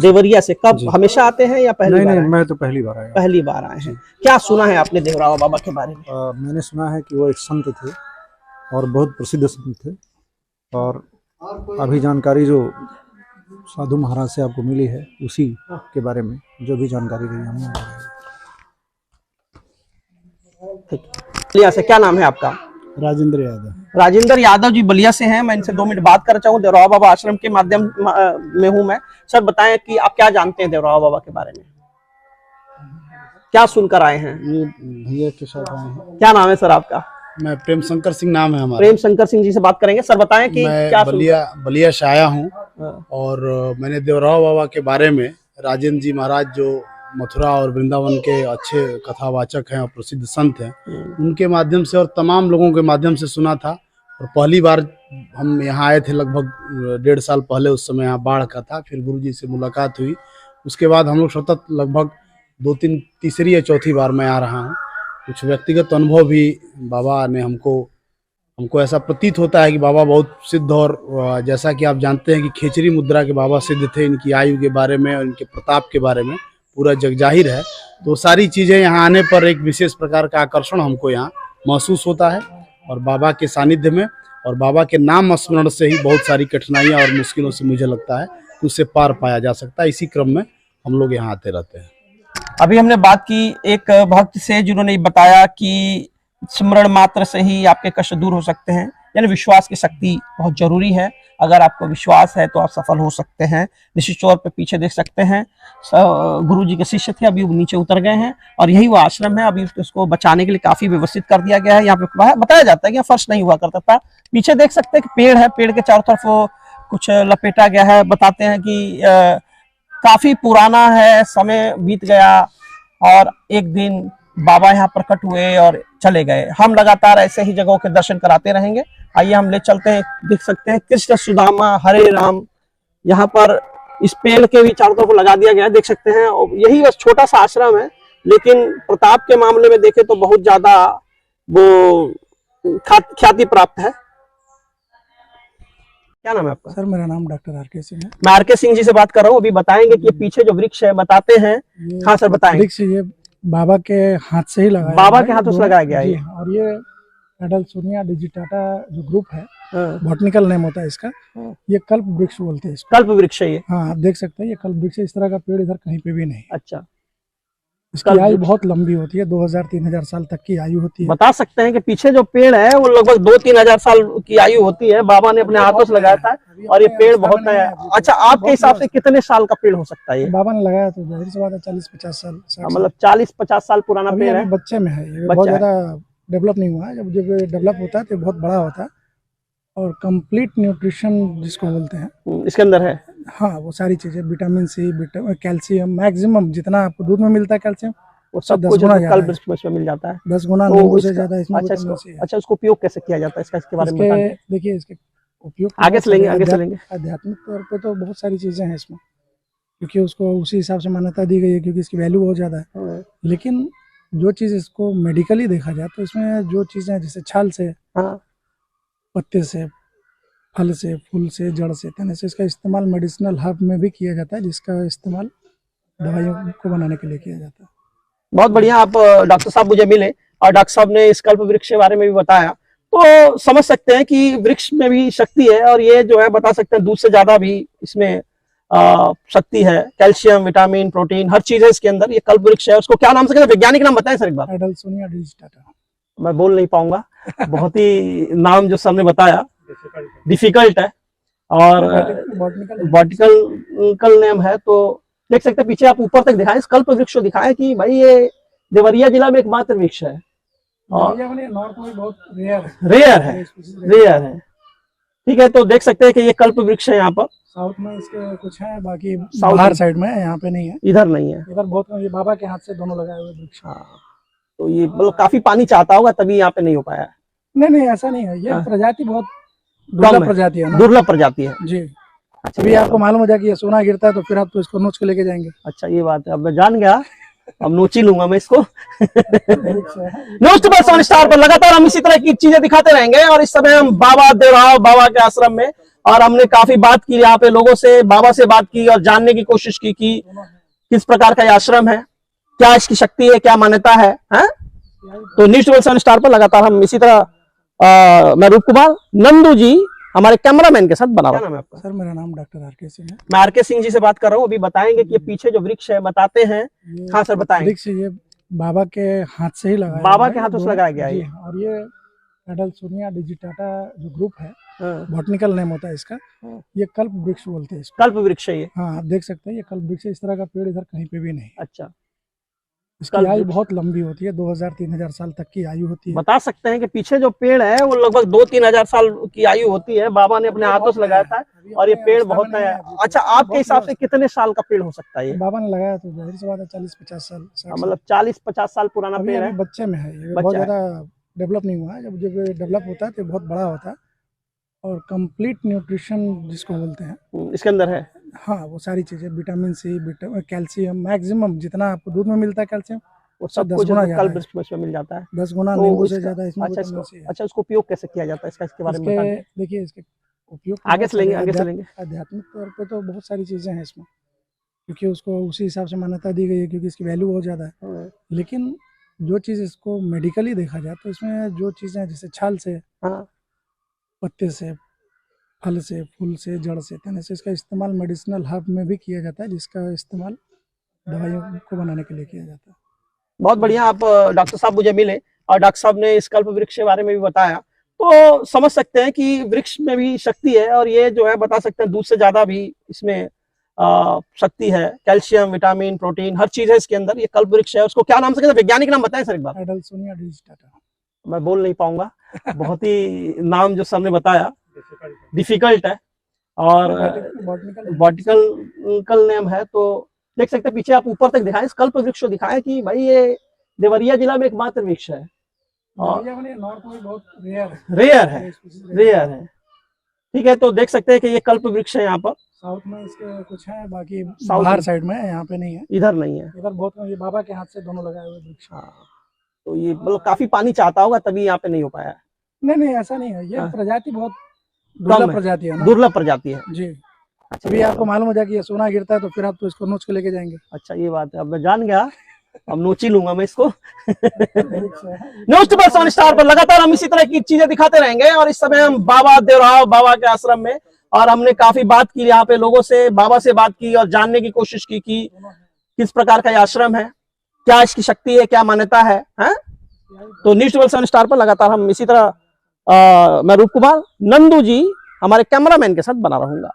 देवरिया से कब हमेशा आते हैं या पहली बार? नहीं, मैं तो पहली बार आया। पहली बार आए हैं। क्या सुना है आपने देवरावा बाबा के बारे में? मैंने सुना है कि वो एक संत थे और बहुत प्रसिद्ध संत थे। और अभी जानकारी जो साधु महाराज से आपको मिली है उसी के बारे में जो भी जानकारी रही हमने। बलिया से, क्या नाम है आपका? राजेंद्र यादव। राजेंद्र यादव जी बलिया से हैं। मैं इनसे 2 मिनट बात करना चाहूँ। देवरावा बाबा आश्रम के माध्यम में हूँ मैं। सर बताएं कि आप क्या जानते हैं देवरावा बाबा के बारे में, क्या सुनकर आए हैं? ये भैया के साथ आए हैं। क्या नाम है सर आपका? मैं प्रेम शंकर सिंह नाम है हमारा। प्रेम शंकर सिंह जी से बात करेंगे। सर बताएं कि मैं क्या बलिया से आया हूँ हाँ। और मैंने देवरावा बाबा के बारे में राजेंद्र जी महाराज जो मथुरा और वृंदावन के अच्छे कथावाचक हैं और प्रसिद्ध संत हैं, उनके माध्यम से और तमाम लोगों के माध्यम से सुना था। और पहली बार हम यहाँ आए थे लगभग 1.5 साल पहले, उस समय यहाँ बाढ़ का था। फिर गुरुजी से मुलाकात हुई, उसके बाद हम लोग सतत लगभग 2-3 तीसरी या चौथी बार मैं आ रहा हूँ। कुछ व्यक्तिगत अनुभव भी बाबा ने हमको ऐसा प्रतीत होता है कि बाबा बहुत सिद्ध, और जैसा कि आप जानते हैं कि खेचरी मुद्रा के बाबा सिद्ध थे। इनकी आयु के बारे में और इनके प्रताप के बारे में पूरा जग जाहिर है। तो सारी चीज़ें यहाँ आने पर एक विशेष प्रकार का आकर्षण हमको यहाँ महसूस होता है। और बाबा के सानिध्य में और बाबा के नाम स्मरण से ही बहुत सारी कठिनाइयाँ और मुश्किलों से मुझे लगता है कि उससे पार पाया जा सकता है। इसी क्रम में हम लोग यहाँ आते रहते हैं। अभी हमने बात की एक भक्त से जिन्होंने बताया कि स्मरण मात्र से ही आपके कष्ट दूर हो सकते हैं। यानी विश्वास की शक्ति बहुत जरूरी है। अगर आपको विश्वास है तो आप सफल हो सकते हैं। निश्चित तौर पे पीछे देख सकते हैं गुरु जी के शिष्य थे, अभी वो नीचे उतर गए हैं और यही वो आश्रम है। अभी उसको बचाने के लिए काफी व्यवस्थित कर दिया गया है। यहाँ पे बताया जाता है कि फर्श नहीं हुआ करता था। पीछे देख सकते हैं कि पेड़ है, पेड़ के चारों तरफ वो कुछ लपेटा गया है। बताते हैं कि काफी पुराना है, समय बीत गया और एक दिन बाबा यहाँ प्रकट हुए और चले गए। हम लगातार ऐसे ही जगहों के दर्शन कराते रहेंगे। आइए हम ले चलते हैं। देख सकते हैं कृष्ण सुदामा हरे राम, यहाँ पर इस पेड़ के भी चारों तरफ लगा दिया गया है, देख सकते हैं। यही बस छोटा सा आश्रम है, लेकिन प्रताप के मामले में देखें तो बहुत ज्यादा वो ख्याति प्राप्त है। क्या नाम है आपका? सर मेरा नाम डॉक्टर आर.के. सिंह है। मैं आर.के. सिंह जी से बात कर रहा हूँ। अभी बताएंगे कि पीछे जो वृक्ष है बताते हैं। हाँ सर बताएंगे। वृक्ष ये बाबा के हाथ से ही लगाया, बाबा के हाथों से लगाया गया है। और ये एडल्सोनिया डिजिटाटा जो ग्रुप है, बॉटनिकल नेम होता है इसका, ये कल्प वृक्ष बोलते हैं इसको। कल्प वृक्ष है ये? हाँ, आप देख सकते हैं ये कल्प वृक्ष है। इस तरह का पेड़ इधर कहीं पे भी नहीं। अच्छा, इसकी आयु बहुत लंबी होती है, 2000-3000 साल तक की आयु होती है। बता सकते हैं कि पीछे जो पेड़ है वो लगभग 2-3 हजार साल की आयु होती है। बाबा ने अपने हाथों से लगाया था और ये पेड़ बहुत है। अच्छा, आपके हिसाब से कितने साल का पेड़ हो सकता है ये? बाबा ने लगाया तो जाहिर सी बात है 40-50 साल, मतलब 40-50 साल पुराना पेड़ है। बच्चे में है ये, बहुत ज्यादा डेवलप नहीं हुआ है। जब डेवलप होता है तो बहुत बड़ा होता है और कंप्लीट न्यूट्रिशन जिसको बोलते हैं इसके अंदर है। हाँ, वो सारी चीजें, विटामिन सी, कैल्शियम, मैक्सिमम जितना आपको दूध में मिलता है कैल्शियम, वो सब कुछ कल्प वृक्ष में मिल जाता है। 10 गुना नींबू से ज्यादा इसमें। अच्छा, उसको उपयोग कैसे किया जाता है इसके बारे में बताइए। देखिए इसके उपयोग आगे से लेंगे। आध्यात्मिक तौर पे तो बहुत सारी चीजें हैं इसमें, क्योंकि उसको उसी हिसाब से मान्यता दी गई है, क्योंकि इसकी वैल्यू बहुत ज्यादा है। लेकिन जो चीज इसको मेडिकली देखा जाए तो इसमें जो चीजें जैसे छाल से, पत्ते से, फल से, फूल से, जड़ से, तने से। इसका इस्तेमाल मेडिसिनल हर्ब में भी किया जाता है, जिसका इस्तेमाल दवाइयों को बनाने के लिए किया जाता है। बहुत बढ़िया। आप डॉक्टर साहब मुझे मिले और डॉक्टर साहब ने इस कल्प वृक्ष के बारे में भी बताया, तो समझ सकते हैं कि वृक्ष में भी शक्ति है, और ये जो है बता सकते हैं दूध से ज्यादा भी इसमें शक्ति है। कैल्शियम, विटामिन, प्रोटीन, हर चीज है इसके अंदर। ये कल्प वृक्ष है। उसको क्या नाम से कहते हैं, वैज्ञानिक नाम बताएं सर एक बार। एडल्सोनिया डिजिटाटा। मैं बोल नहीं पाऊंगा, बहुत ही नाम जो सर ने बताया डिफिकल्ट है, और बॉटनिकल नेम है। तो देख सकते हैं पीछे आप ऊपर तक दिखाएं, इस कल्प वृक्ष को दिखाएं कि भाई ये देवरिया जिला में एकमात्र वृक्ष है, और नॉर्थ में बहुत रेयर है। ठीक है, तो देख सकते हैं कि ये कल्प वृक्ष है। यहाँ पर साउथ में इसके कुछ है, बाकी बाहर साइड में है, यहाँ पे नहीं है, इधर नहीं है। इधर बहुत, ये बाबा के हाथ से दोनों लगाए हुए वृक्ष। तो ये मतलब काफी पानी चाहता होगा, तभी यहाँ पे नहीं हो पाया। नहीं, ऐसा नहीं है। ये प्रजाति बहुत दुर्लभ प्रजाति है ना, दुर्लभ प्रजाति है जी। अभी आपको मालूम हो जाए कि ये सोना गिरता है तो फिर आप तो इसको नोच के लेके जाएंगे। अच्छा, ये बात है, अब मैं जान गया, अब नोची लूंगा मैं इसको। न्यूज़ 24 स्टार पर लगातार हम इसी तरह की चीजें दिखाते रहेंगे। और इस समय हम बाबा देवराव बाबा के आश्रम में, और हमने काफी बात की यहाँ पे, लोगों से, बाबा से बात की और जानने की कोशिश की कि किस प्रकार का ये आश्रम है, क्या इसकी शक्ति है, क्या मान्यता है, तो न्यूज़ 24 स्टार पर लगातार हम इसी तरह मैं रूप कुमार नंदू जी हमारे कैमरामैन के साथ बना रहा हूँ। सर मेरा नाम डॉक्टर आर.के. सिंह है। मैं आर.के. सिंह जी से बात कर रहा हूँ। अभी बताएंगे कि ये पीछे जो वृक्ष है, बताते हैं। हाँ सर, बताएंगे। वृक्ष ये बाबा के हाथ से ही लगाया, बाबा के हाथों से लगाया गया है। और ये एडल्सोनिया डिजिटाटा जो ग्रुप है, बॉटनिकल नेम होता है इसका, ये कल्प वृक्ष बोलते हैं इसको। कल्प वृक्ष है ये। हाँ, आप देख सकते हैं ये कल्प वृक्ष। इस तरह का पेड़ इधर कहीं पे भी नहीं। अच्छा, इसकी आयु बहुत लंबी होती है, 2000-3000 साल तक की आयु होती है। बता सकते हैं कि पीछे जो पेड़ है वो लगभग 2-3 हजार साल की आयु होती है। बाबा ने अपने हाथों से लगाया था, और ये पेड़ बहुत है। अच्छा, आपके हिसाब से कितने साल का पेड़ हो सकता है ये? बाबा ने लगाया तो जाहिर सी बात है 40-50 साल, मतलब 40-50 साल पुराना पेड़ है। बच्चे में है ये, बहुत ज्यादा डेवलप नहीं हुआ है। जब डेवलप होता है तो बहुत बड़ा होता है, और कंप्लीट न्यूट्रिशन जिसको बोलते हैं इसके अंदर है। हाँ, वो सारी चीजें, विटामिन सी, कैल्शियम, मैक्सिमम जितना आपको दूध में मिलता है कैल्शियम, वो सब कुछ कल्प वृक्ष में मिल जाता है, 10 गुना तो नींबू से ज्यादा इसमें। अच्छा, इसको उपयोग कैसे किया जाता है, इसके बारे में बताइए। देखिए, इसके उपयोग आगे से लेंगे। आध्यात्मिक तौर पे तो बहुत सारी चीजें हैं इसमें, क्योंकि उसको उसी हिसाब से मान्यता दी गई है, क्योंकि इसकी वैल्यू बहुत ज्यादा है। लेकिन जो चीज इसको मेडिकली देखा जाए तो इसमें जो चीजें जैसे छाल से, पत्ते से, फल से, फूल से, जड़ से, तने से, इसका इस्तेमाल मेडिसिनल हर्ब में भी किया जाता है, जिसका इस्तेमाल दवाइयों को बनाने के लिए किया जाता है। बहुत बढ़िया। आप डॉक्टर साहब मुझे मिले, और डॉक्टर साहब ने इस कल्प वृक्ष के बारे में भी बताया, तो समझ सकते हैं कि वृक्ष में भी शक्ति है, और ये जो है बता सकते हैं दूध से ज्यादा भी इसमें शक्ति है। कैल्शियम, विटामिन, प्रोटीन, हर चीज है इसके अंदर। ये कल्प वृक्ष है। उसको क्या नाम से कहते हैं, वैज्ञानिक नाम बताएं सर एक बार। एडल्सोनिया डिजिटाटा। मैं बोल नहीं पाऊंगा, बहुत ही नाम जो सर ने बताया डिफिकल्ट है, और बॉटनिकल नेम है। तो देख सकते हैं पीछे आप ऊपर तक दिखाएं, इस कल्प वृक्ष को दिखाएं कि भाई ये देवरिया जिला में एकमात्र वृक्ष है, और नॉर्थ में बहुत रेयर है। ठीक है, तो देख सकते हैं कि ये कल्प वृक्ष है। यहाँ पर साउथ में इसके कुछ है, बाकी बाहर साइड में है, यहाँ पे नहीं है, इधर नहीं है। इधर बहुत, ये बाबा के हाथ से दोनों लगाए हुए वृक्ष। तो ये मतलब काफी पानी चाहता होगा, तभी यहाँ पे नहीं हो पाया। नहीं, ऐसा नहीं है। ये प्रजाति बहुत दुर्लभ प्रजाति है ना, दुर्लभ प्रजाति है जी। अभी आपको मालूम हो जाए कि ये सोना गिरता है तो फिर आप तो इसको नोच के लेके जाएंगे। अच्छा, ये बात है, अब मैं जान गया, अब नोची लूंगा मैं इसको। न्यूज़ 24 स्टार पर लगातार हम इसी तरह की चीजें दिखाते रहेंगे। और इस समय हम बाबा देवराव बाबा के आश्रम में, और हमने काफी बात की यहाँ पे, लोगों से, बाबा से बात की और जानने की कोशिश की कि किस प्रकार का ये आश्रम है, क्या इसकी शक्ति है, क्या मान्यता है। तो न्यूज़ 24 स्टार पर लगातार हम इसी तरह मैं रूप कुमार नंदू जी हमारे कैमरामैन के साथ बना रहूंगा।